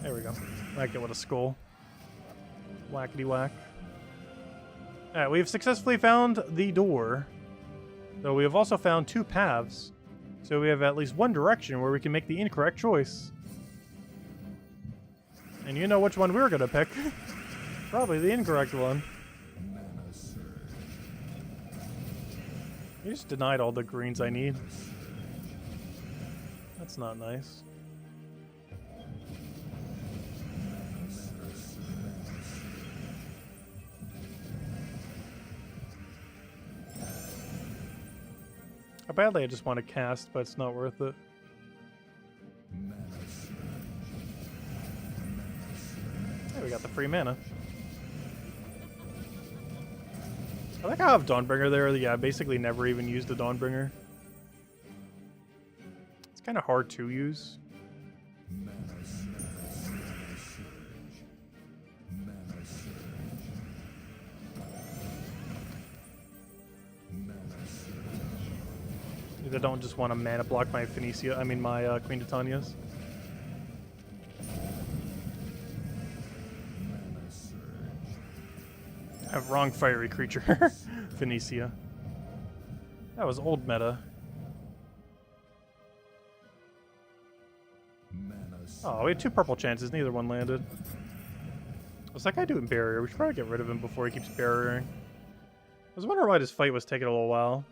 There we go. I get with a skull. Whackety whack. Alright, we've successfully found the door. Though we have also found two paths. So we have at least one direction where we can make the incorrect choice. And you know which one we're gonna pick. Probably the incorrect one. You just denied all the greens I need. That's not nice. Badly I just want to cast, but it's not worth it. Hey, we got the free mana. I like how I have Dawnbringer there. Yeah, I basically never even used the Dawnbringer. It's kind of hard to use. I don't just want to mana block my Phoenicia. I mean my Queen Titanias. I have wrong fiery creature. Phoenicia. That was old meta. Oh, we had two purple chances. Neither one landed. What's that guy doing barrier? We should probably get rid of him before he keeps barriering. I was wondering why this fight was taking a little while.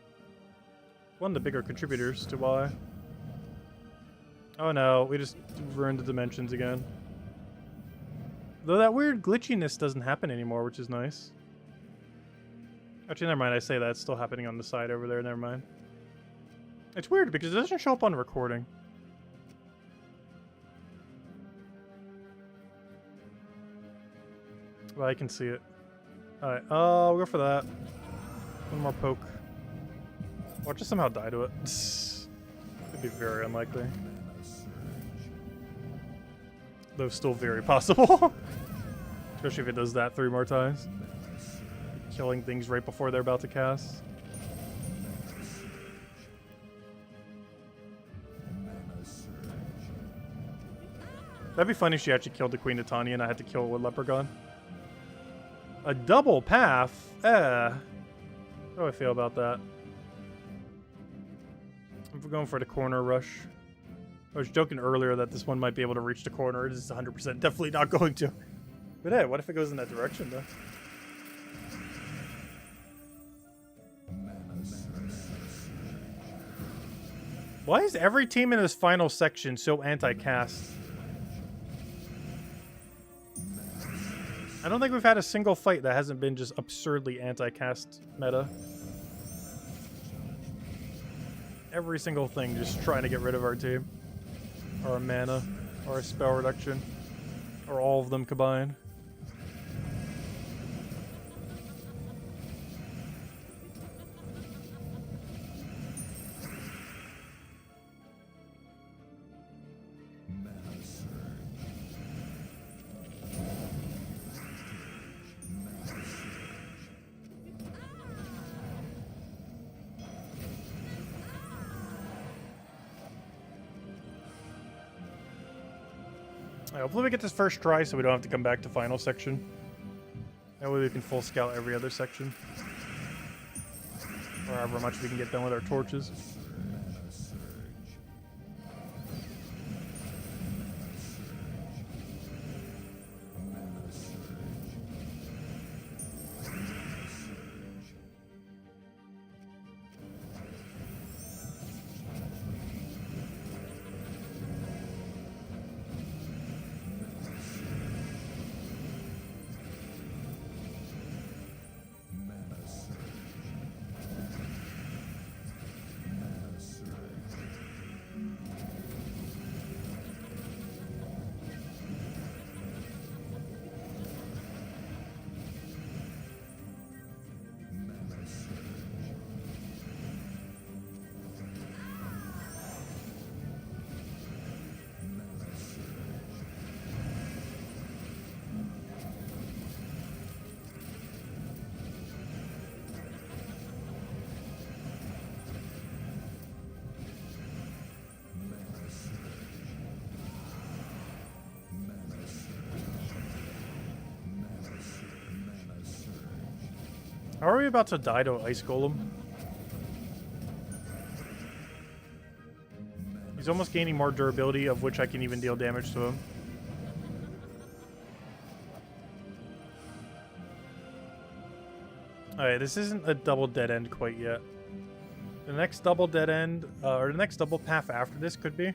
One of the bigger contributors to why. Oh no, we just ruined the dimensions again. Though that weird glitchiness doesn't happen anymore, which is nice. Actually, never mind, I say that. It's still happening on the side over there, never mind. It's weird because it doesn't show up on recording. Well, I can see it. Alright, we'll go for that. One more poke. Or just somehow die to it. It'd be very unlikely. Though still very possible. Especially if it does that 3 more times. Killing things right before they're about to cast. That'd be funny if she actually killed the Queen Titania and I had to kill it with Leprechaun. A double path? How do I feel about that? If we're going for the corner rush. I was joking earlier that this one might be able to reach the corner. It is 100% definitely not going to. But hey, what if it goes in that direction though? Why is every team in this final section so anti-cast? I don't think we've had a single fight that hasn't been just absurdly anti-cast meta. Every single thing just trying to get rid of our team. Or our mana. Or our spell reduction. Or all of them combined. Hopefully we get this first try so we don't have to come back to final section. That way we can full scout every other section. Or however much we can get done with our torches. are we about to die to Ice Golem? He's almost gaining more durability, of which I can even deal damage to him. Alright, this isn't a double dead end quite yet. The next double dead end, or the next double path after this could be.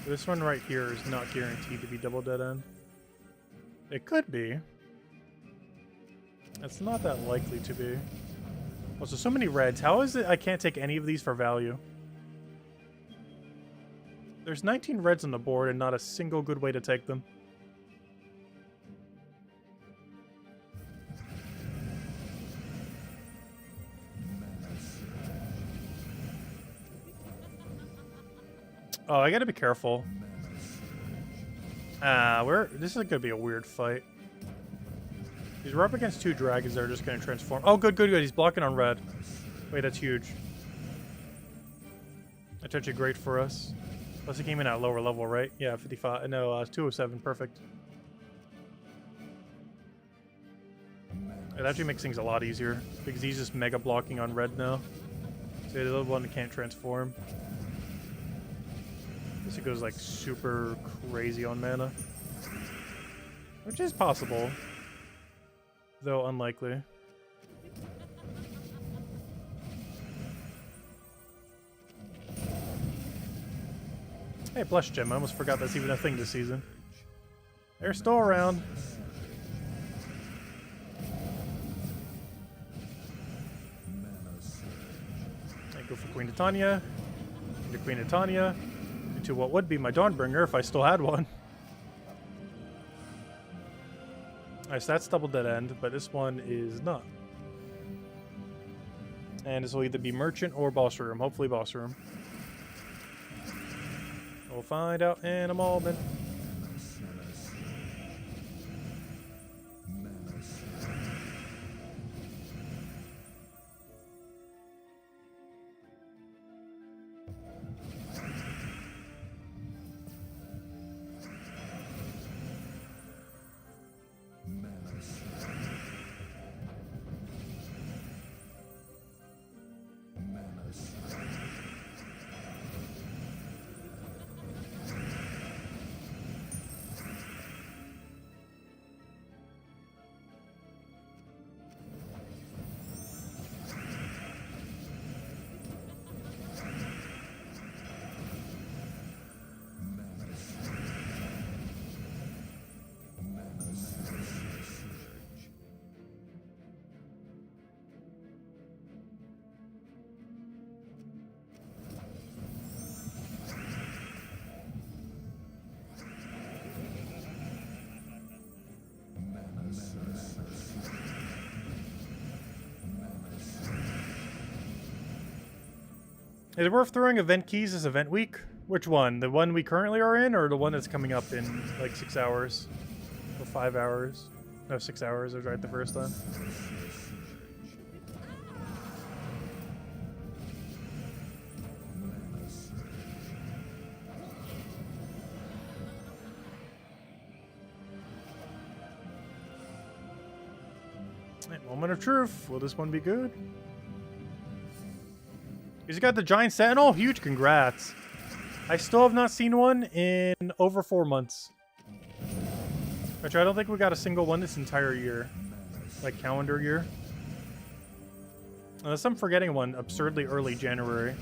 This one right here is not guaranteed to be double dead end. It could be. It's not that likely to be. Oh, so many reds. How is it I can't take any of these for value? There's 19 reds on the board and not a single good way to take them. Oh, I gotta be careful. This is gonna be a weird fight. Because we're up against two dragons that are just gonna transform. Oh, good, good, good. He's blocking on red. Wait, that's huge. That's actually great for us. Plus, he came in at a lower level, right? Yeah, 55. No, 207. Perfect. It actually makes things a lot easier because he's just mega blocking on red now. So the other one can't transform. This goes like super crazy on mana, which is possible, though unlikely. Hey, Blush Gem. I almost forgot that's even a thing this season. They're still around. I go for Queen Titania. Into Queen Titania. Into what would be my Dawnbringer if I still had one. Alright, so that's double dead end, but this one is not. And this will either be Merchant or Boss Room. Hopefully Boss Room. We'll find out in a moment. Is it worth throwing event keys as event week? Which one? The one we currently are in, or the one that's coming up in like 6 hours? Or 5 hours? No, 6 hours. I was right the first time. Moment of truth. Will this one be good? He's got the Giant Sentinel. Huge congrats. I still have not seen one in over 4 months. Which I don't think we got a single one this entire year. Like calendar year. Unless I'm forgetting one, absurdly early January.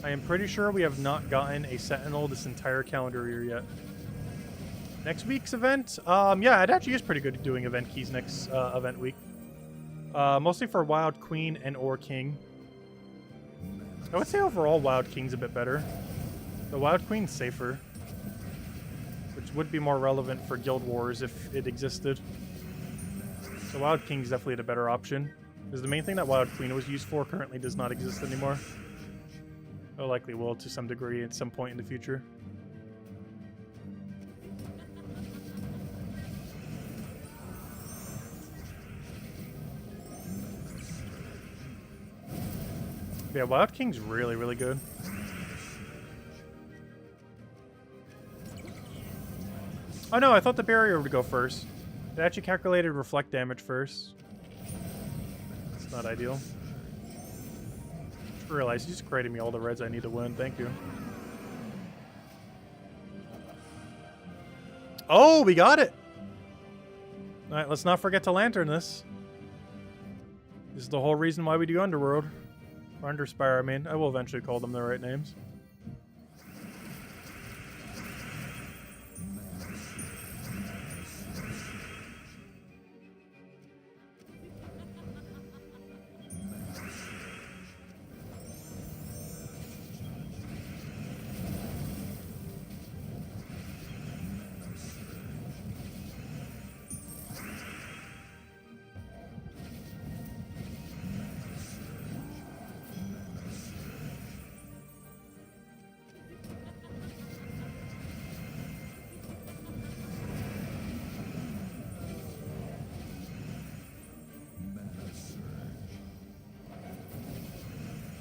I am pretty sure we have not gotten a Sentinel this entire calendar year yet. Next week's event? Yeah, it actually is pretty good doing event keys next event week. Mostly for Wild Queen and or King. I would say overall Wild King's a bit better. The Wild Queen's safer. Which would be more relevant for Guild Wars if it existed. So Wild King's definitely the better option. Because the main thing that Wild Queen was used for currently does not exist anymore. It likely will to some degree at some point in the future. Yeah, Wild King's really, really good. Oh no, I thought the barrier would go first. It actually calculated reflect damage first. It's not ideal. Just realized you just created me all the reds I need to win. Thank you. Oh, we got it! Alright, let's not forget to lantern this. This is the whole reason why we do Underworld. Or Underspire, I mean. I will eventually call them the right names.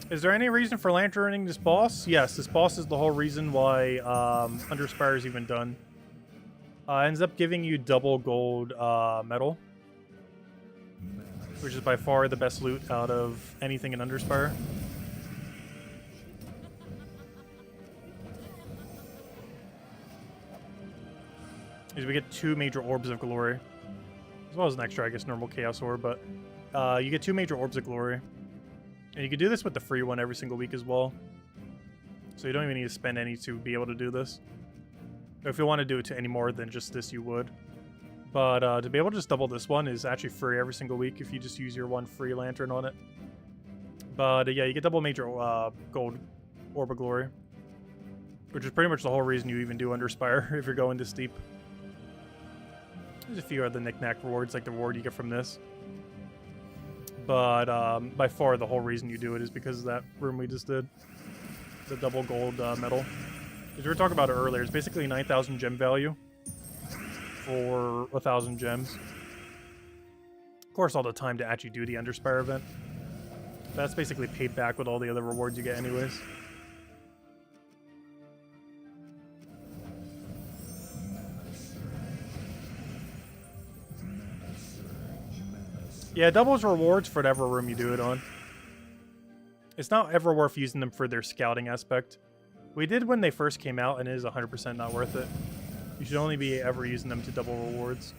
Is there any reason for lanterning this boss? Yes, this boss is the whole reason why Underspire is even done. Ends up giving you double gold metal, which is by far the best loot out of anything in Underspire. Is we get 2 major orbs of glory, as well as an extra, I guess, normal chaos orb, but you get 2 major orbs of glory. And you can do this with the free one every single week as well. So you don't even need to spend any to be able to do this. If you want to do it to any more than just this, you would. But to be able to just double this one is actually free every single week if you just use your one free lantern on it. But yeah, you get double major gold Orb of Glory. Which is pretty much the whole reason you even do Underspire if you're going this deep. There's a few other knick-knack rewards, like the reward you get from this. But by far the whole reason you do it is because of that room we just did. The double gold metal. As we were talking about it earlier, it's basically 9,000 gem value for 1,000 gems. Of course, all the time to actually do the Underspire event. That's basically paid back with all the other rewards you get anyways. Yeah, doubles rewards for whatever room you do it on. It's not ever worth using them for their scouting aspect. We did when they first came out, and it is 100% not worth it. You should only be ever using them to double rewards.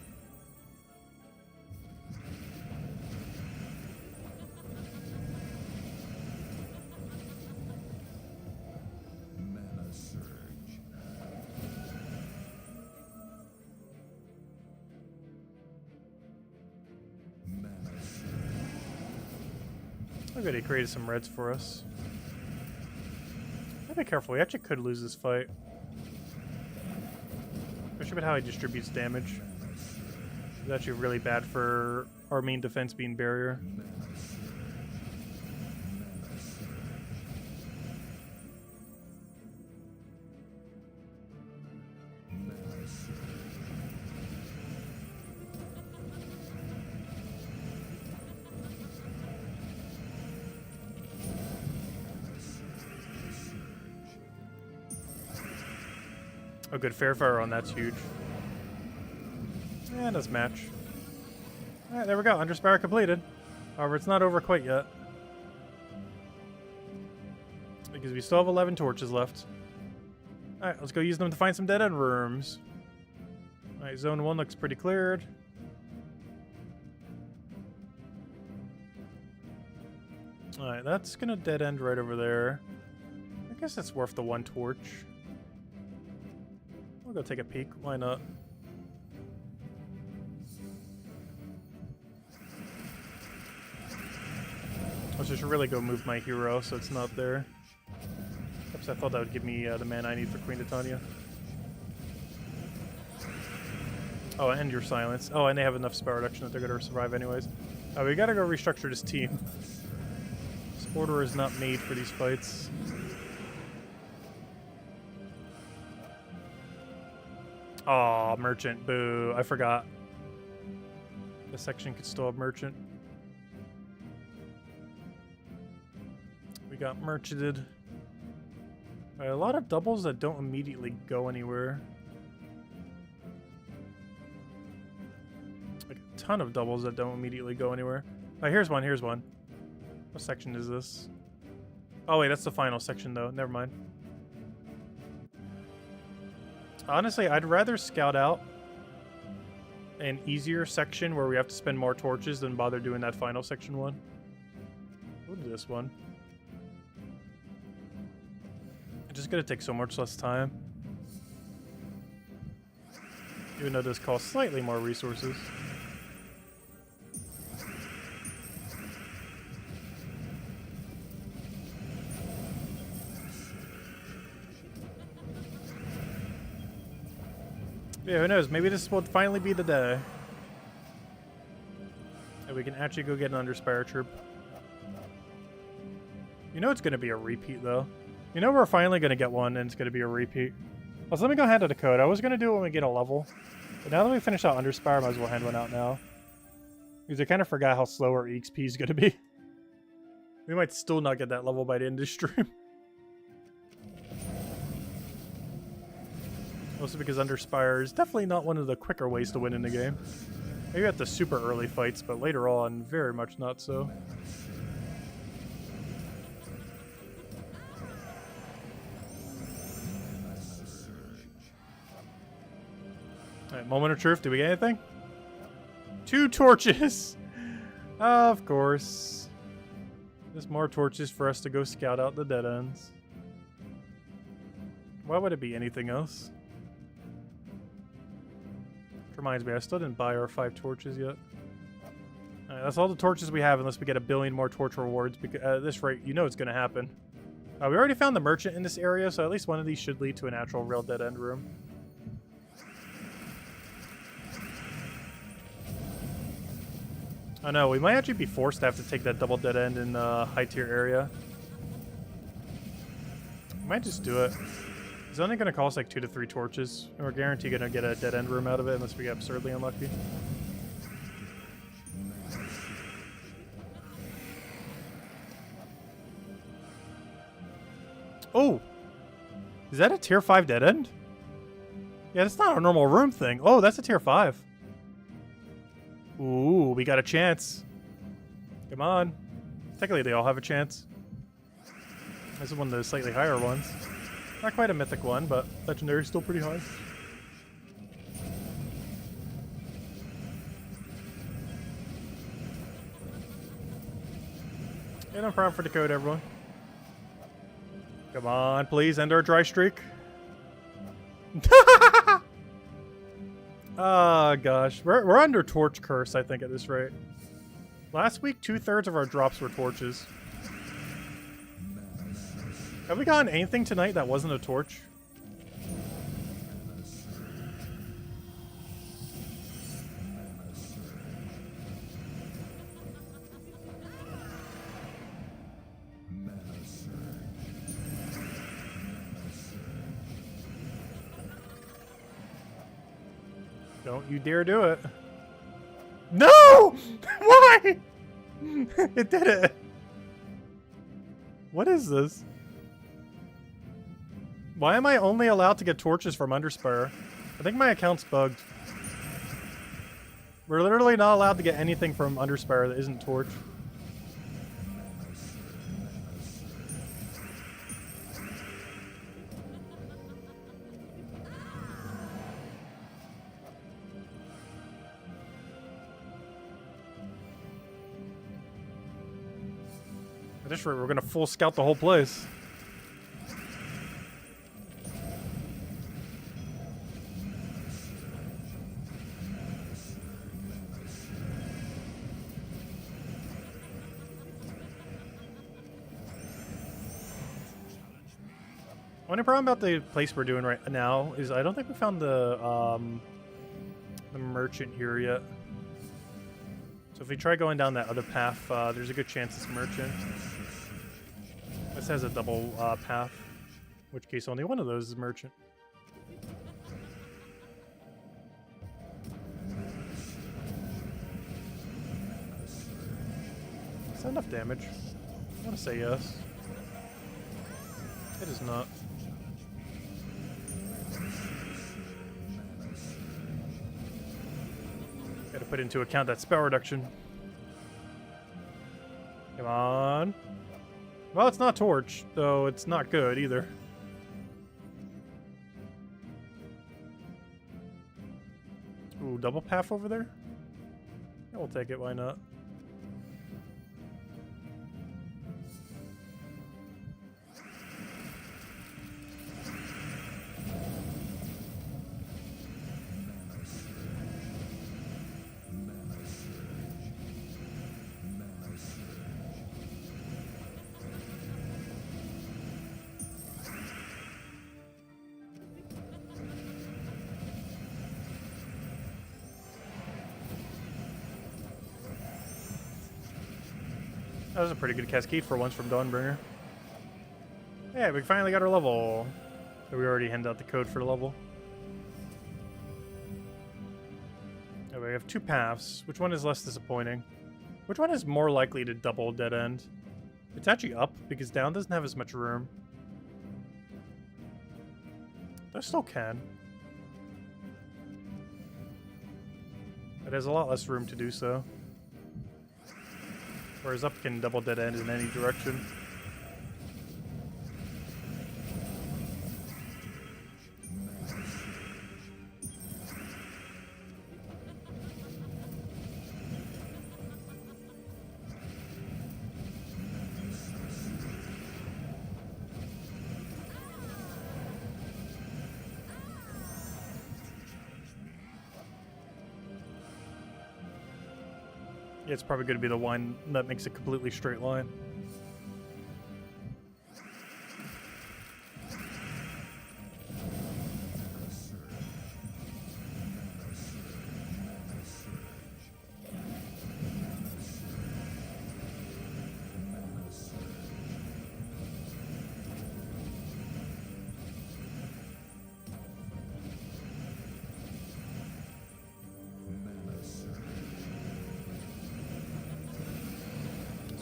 Oh good, he created some reds for us. Gotta be careful, we actually could lose this fight. Especially with how he distributes damage. It's actually really bad for our main defense being barrier. A good fair fire on that's huge. And let's match. Alright, there we go. Underspire completed. However, it's not over quite yet. Because we still have 11 torches left. Alright, let's go use them to find some dead-end rooms. Alright, zone 1 looks pretty cleared. Alright, that's gonna dead end right over there. I guess it's worth the 1 torch. We'll go take a peek. Why not? I should really go move my hero so it's not there. Oops, I thought that would give me the mana I need for Queen Titania. Oh, and your silence. Oh, and they have enough spell reduction that they're going to survive anyways. Oh, we got to go restructure this team. This order is not made for these fights. Aw, merchant. Boo. I forgot. This section could still have merchant. We got merchanted. A lot of doubles that don't immediately go anywhere. Like a ton of doubles that don't immediately go anywhere. Oh, here's one, here's one. What section is this? Oh wait, that's the final section though. Never mind. Honestly, I'd rather scout out an easier section where we have to spend more torches than bother doing that final section one. What is this one? It's just gonna take so much less time. Even though this costs slightly more resources. Yeah, who knows? Maybe this will finally be the day. And we can actually go get an Underspire troop. You know it's going to be a repeat, though. You know we're finally going to get one, and it's going to be a repeat. Also, let me go hand out a code. I was going to do it when we get a level. But now that we finish out Underspire, I might as well hand one out now. Because I kind of forgot how slow our EXP is going to be. We might still not get that level by the end of the stream. Also because Underspire is definitely not one of the quicker ways to win in the game. Maybe at the super early fights, but later on, very much not so. Alright, moment of truth. Did we get anything? 2 torches! Of course. There's more torches for us to go scout out the dead ends. Why would it be anything else? Reminds me, I still didn't buy our 5 torches yet. Alright, that's all the torches we have unless we get a billion more torch rewards. Because at this rate, you know it's going to happen. We already found the merchant in this area, so at least one of these should lead to an actual real dead end room. Oh no, we might actually be forced to have to take that double dead end in the high tier area. Might just do it. It's only going to cost like 2 to 3 torches, and we're guaranteed going to get a dead end room out of it unless we get absurdly unlucky. Oh! Is that a tier 5 dead end? Yeah, that's not a normal room thing. Oh, that's a tier 5. Ooh, we got a chance. Come on. Technically, they all have a chance. This is one of the slightly higher ones. Not quite a mythic one, but legendary is still pretty high. And I'm proud for the code, everyone. Come on, please end our dry streak. Oh gosh, we're under torch curse, I think, at this rate. Last week, 2/3 of our drops were torches. Have we gotten anything tonight that wasn't a torch? Don't you dare do it. No! Why? It did it. What is this? Why am I only allowed to get torches from Underspire? I think my account's bugged. We're literally not allowed to get anything from Underspire that isn't torch. At this rate, we're gonna full scout the whole place. Only problem about the place we're doing right now is I don't think we found the merchant here yet. So if we try going down that other path, there's a good chance it's merchant. This has a double path, in which case only one of those is merchant. Is that enough damage? I want to say yes. It is not. Gotta put into account that spell reduction. Come on. Well, it's not torch, though it's not good either. Ooh, double path over there? Yeah, we'll take it, why not? That was a pretty good cascade for once from Dawnbringer. Yeah, we finally got our level. So we already handed out the code for the level. Oh, we have 2 paths. Which one is less disappointing? Which one is more likely to double dead end? It's actually up, because down doesn't have as much room. Though still can. It has a lot less room to do so. Whereas up can double dead end in any direction. Yeah, it's probably going to be the one that makes a completely straight line.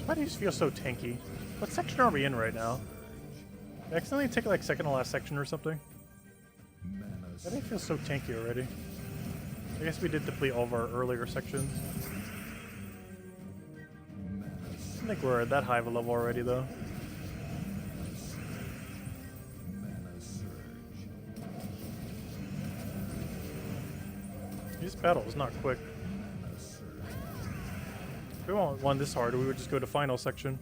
Why do you feel so tanky? What section are we in right now? Did I accidentally take like second to last section or something? Why do I feel so tanky already? I guess we did deplete all of our earlier sections. I don't think we're at that high of a level already though. This battle is not quick. If we want one this hard, we would just go to final section.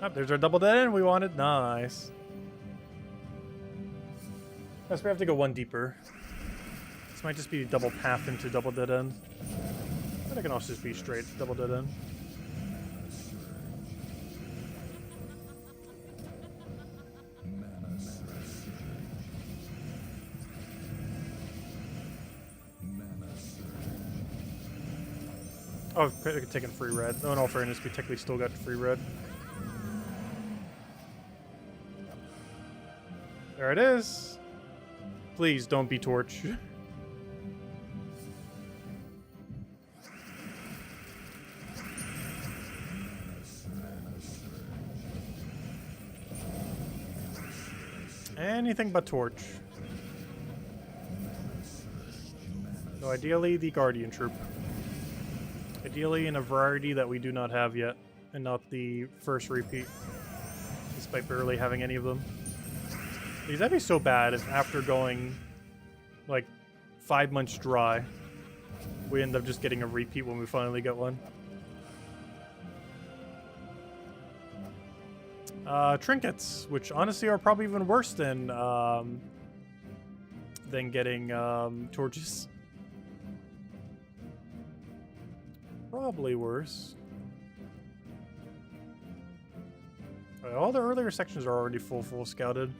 Oh, there's our double dead end we wanted. Nice. Guess we have to go one deeper. This might just be double path into double dead end. But it can also just be straight double dead end. Oh, I could have taken free red. Oh, in all fairness, we technically still got free red. There it is. Please don't be torch. Anything but torch. So ideally, the Guardian Troop. Ideally in a variety that we do not have yet, and not the first repeat, despite barely having any of them. Because that'd be so bad if after going like 5 months dry, we end up just getting a repeat when we finally get one. Trinkets, which honestly are probably even worse than getting torches. Probably worse. All the earlier sections are already full scouted.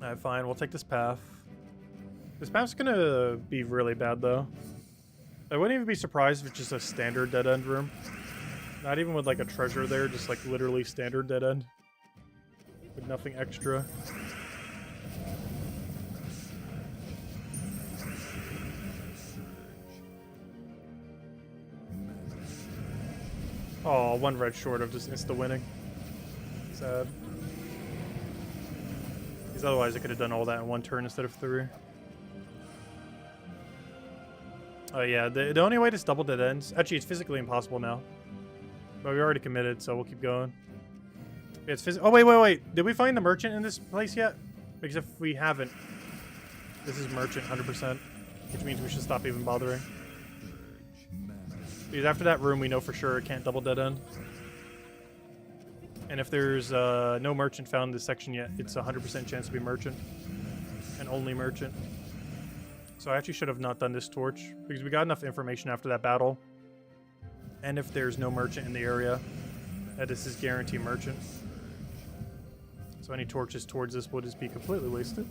Alright, fine. We'll take this path. This path's gonna be really bad, though. I wouldn't even be surprised if it's just a standard dead-end room. Not even with, like, a treasure there, just, like, literally standard dead-end. With nothing extra. Oh, one red short of just insta-winning. Sad. Because otherwise I could have done all that in one turn instead of 3. Oh yeah, the only way this double dead ends... Actually, it's physically impossible now. But we already committed, so we'll keep going. Yeah, it's oh, wait. Did we find the merchant in this place yet? Because if we haven't, this is merchant 100%. Which means we should stop even bothering. Because after that room, we know for sure it can't double dead end. And if there's no merchant found in this section yet, it's a 100% chance to be merchant. And only merchant. So I actually should have not done this torch, because we got enough information after that battle. And if there's no merchant in the area, that this is guaranteed merchant. So any torches towards this will just be completely wasted.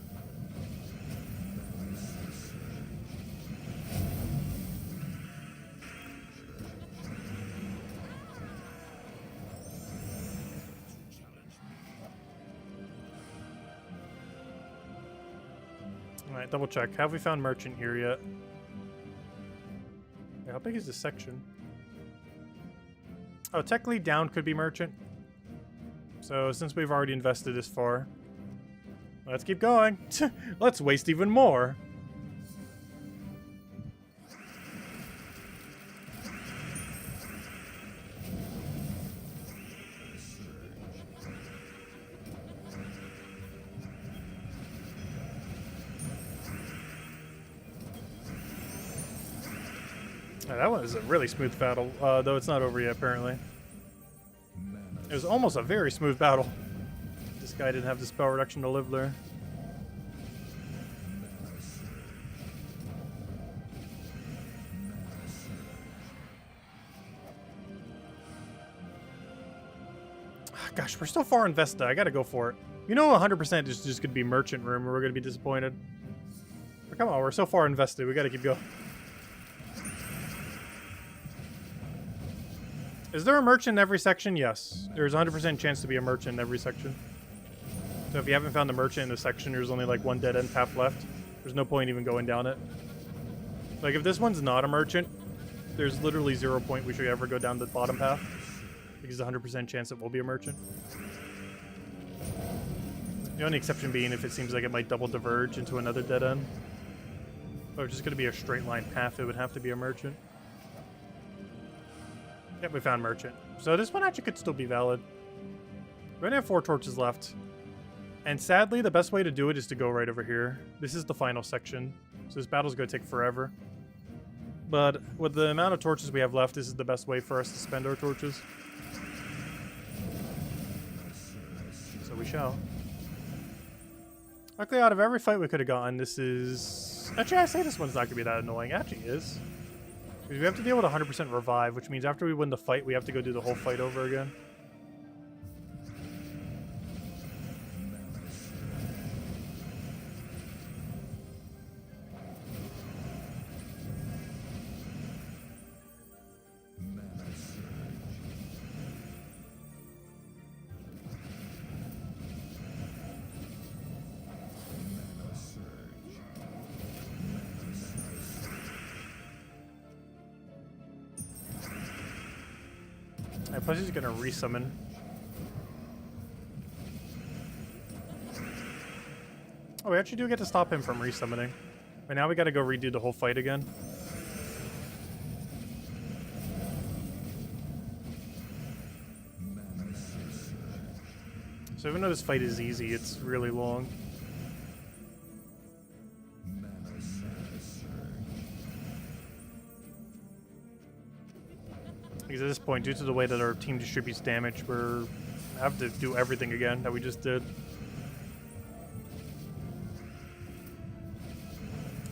Alright, double check. Have we found merchant here yet? Yeah, how big is this section? Oh, technically down could be merchant. So since we've already invested this far, let's keep going. Let's waste even more. That one is a really smooth battle, though it's not over yet, apparently. It was almost a very smooth battle. This guy didn't have the spell reduction to live there. Gosh, we're so far invested. I gotta go for it. You know 100% is just gonna be merchant room or we're gonna be disappointed. But come on, we're so far invested. We gotta keep going. Is there a merchant in every section? Yes. There's a 100% chance to be a merchant in every section. So if you haven't found the merchant in the section, there's only like one dead end path left. There's no point even going down it. Like if this one's not a merchant, there's literally 0 point we should ever go down the bottom path. Because there's a 100% chance it will be a merchant. The only exception being if it seems like it might double diverge into another dead end. But if it's just going to be a straight line path, it would have to be a merchant. Yep, we found merchant. So this one actually could still be valid. We only have 4 torches left. And sadly, the best way to do it is to go right over here. This is the final section. So this battle's going to take forever. But with the amount of torches we have left, this is the best way for us to spend our torches. So we shall. Luckily, out of every fight we could have gotten, this is... Actually, I say this one's not going to be that annoying. It actually is. Because we have to deal with 100% revive, which means after we win the fight, we have to go do the whole fight over again. Plus he's gonna resummon. Oh, we actually do get to stop him from resummoning. But now we gotta go redo the whole fight again. So even though this fight is easy, it's really long. Because at this point, due to the way that our team distributes damage, we have to do everything again that we just did.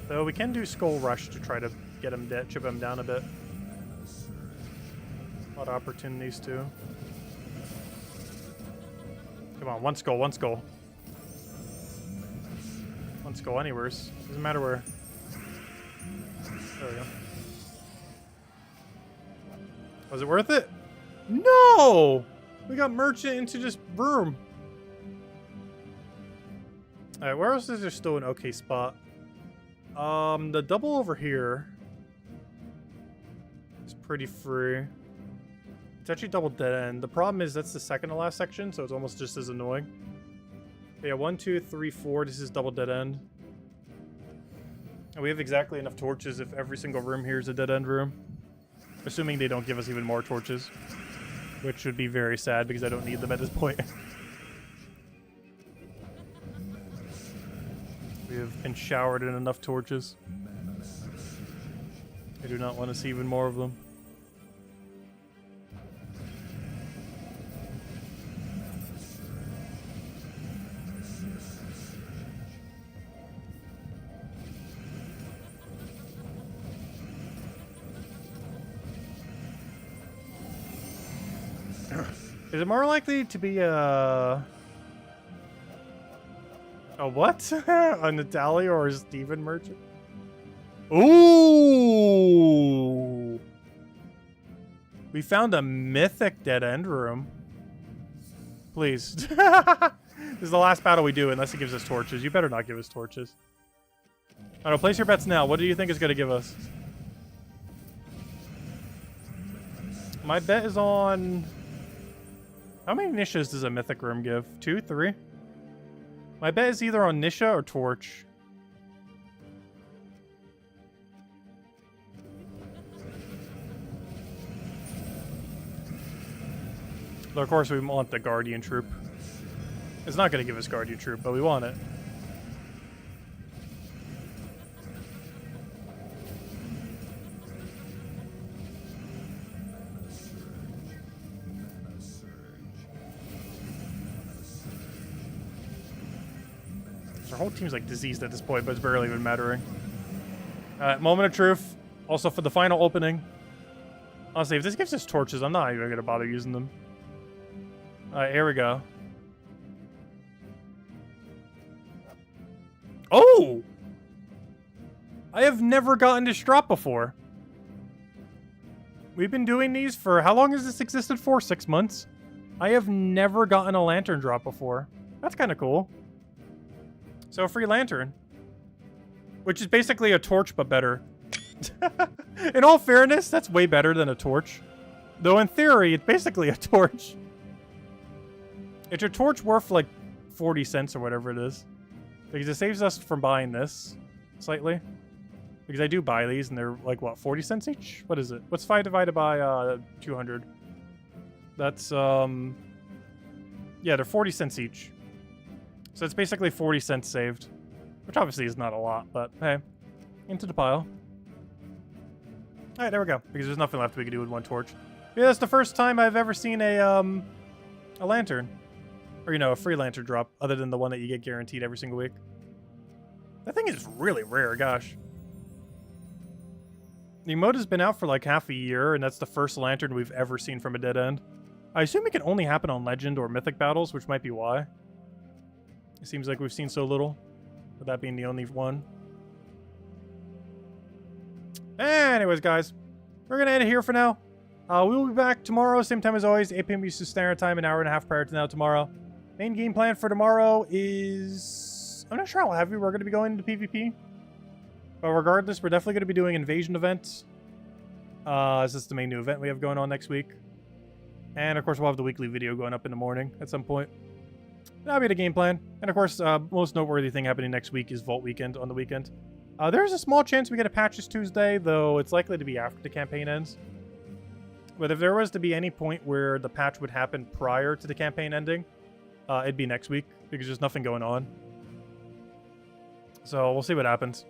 Though we can do Skull Rush to try to get him dead, chip him down a bit. A lot of opportunities too. Come on, one skull, one skull. One skull anywhere. Doesn't matter where. There we go. Was it worth it? No! We got merchant into just room. Alright, where else is there still an okay spot? The double over here is pretty free. It's actually double dead end. The problem is that's the second to last section, so it's almost just as annoying. But yeah, 1, 2, 3, 4. This is double dead end. And we have exactly enough torches if every single room here is a dead end room. Assuming they don't give us even more torches. Which would be very sad because I don't need them at this point. We have been showered in enough torches. I do not want to see even more of them. Is it more likely to be a what? A Natalia or a Steven merchant? Ooh! We found a mythic dead end room. Please. This is the last battle we do unless it gives us torches. You better not give us torches. I don't know, place your bets now. What do you think is going to give us? My bet is on... How many Nishas does a mythic room give? 2, 3? My bet is either on Nisha or Torch. Though of course we want the Guardian Troop. It's not going to give us Guardian Troop, but we want it. Our whole team's like diseased at this point, but it's barely even mattering. Moment of truth. Also for the final opening. Honestly, if this gives us torches, I'm not even going to bother using them. Alright, here we go. Oh! I have never gotten this drop before. We've been doing these for... How long has this existed for? 6 months? I have never gotten a lantern drop before. That's kind of cool. So a free lantern. Which is basically a torch, but better. In all fairness, that's way better than a torch. Though in theory, it's basically a torch. It's a torch worth like 40 cents or whatever it is. Because it saves us from buying this slightly. Because I do buy these and they're like, what, 40 cents each? What is it? What's 5 divided by 200? That's, yeah, they're 40 cents each. So it's basically 40 cents saved. Which obviously is not a lot, but hey. Into the pile. Alright, there we go. Because there's nothing left we can do with one torch. Yeah, that's the first time I've ever seen a lantern. Or, you know, a free lantern drop, other than the one that you get guaranteed every single week. That thing is really rare, gosh. The emote has been out for like half a year, and that's the first lantern we've ever seen from a dead end. I assume it can only happen on Legend or Mythic battles, which might be why. It seems like we've seen so little, with that being the only one. Anyways, guys, we're going to end it here for now. We will be back tomorrow, same time as always, 8 p.m. Eastern Standard Time, an hour and a half prior to now tomorrow. Main game plan for tomorrow is... I'm not sure how heavy we're going to be going into PvP. But regardless, we're definitely going to be doing Invasion events. This is the main new event we have going on next week. And of course, we'll have the weekly video going up in the morning at some point. That'll be the game plan. And of course, most noteworthy thing happening next week is Vault Weekend on the weekend. There's a small chance we get a patch this Tuesday, though it's likely to be after the campaign ends. But if there was to be any point where the patch would happen prior to the campaign ending, it'd be next week, because there's nothing going on. So we'll see what happens.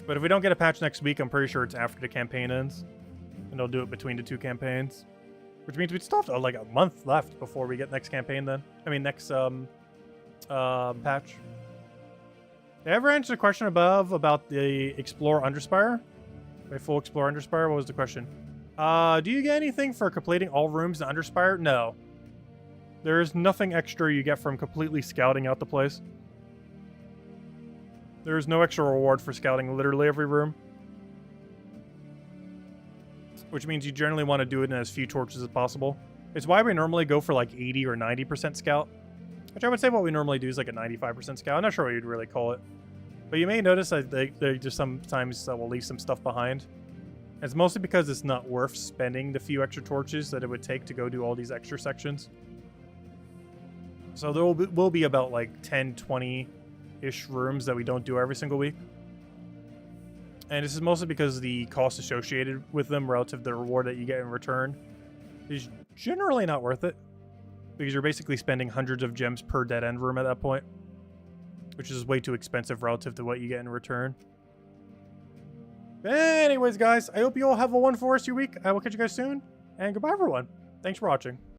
But if we don't get a patch next week, I'm pretty sure it's after the campaign ends. And they'll do it between the two campaigns. Which means we'd still have like a month left before we get next campaign then. I mean, next patch. Did I ever answer the question above about the Explore Underspire? My full Explore Underspire? What was the question? Do you get anything for completing all rooms in Underspire? No. There's nothing extra you get from completely scouting out the place. There's no extra reward for scouting literally every room. Which means you generally want to do it in as few torches as possible. It's why we normally go for like 80 or 90% scout. Which I would say what we normally do is like a 95% scout. I'm not sure what you'd really call it. But you may notice that they just sometimes will leave some stuff behind. It's mostly because it's not worth spending the few extra torches that it would take to go do all these extra sections. So there will be about like 10, 20-ish rooms that we don't do every single week. And this is mostly because the cost associated with them relative to the reward that you get in return is generally not worth it. Because you're basically spending hundreds of gems per dead end room at that point. Which is way too expensive relative to what you get in return. Anyways, guys, I hope you all have a wonderful rest of your week. I will catch you guys soon. And goodbye, everyone. Thanks for watching.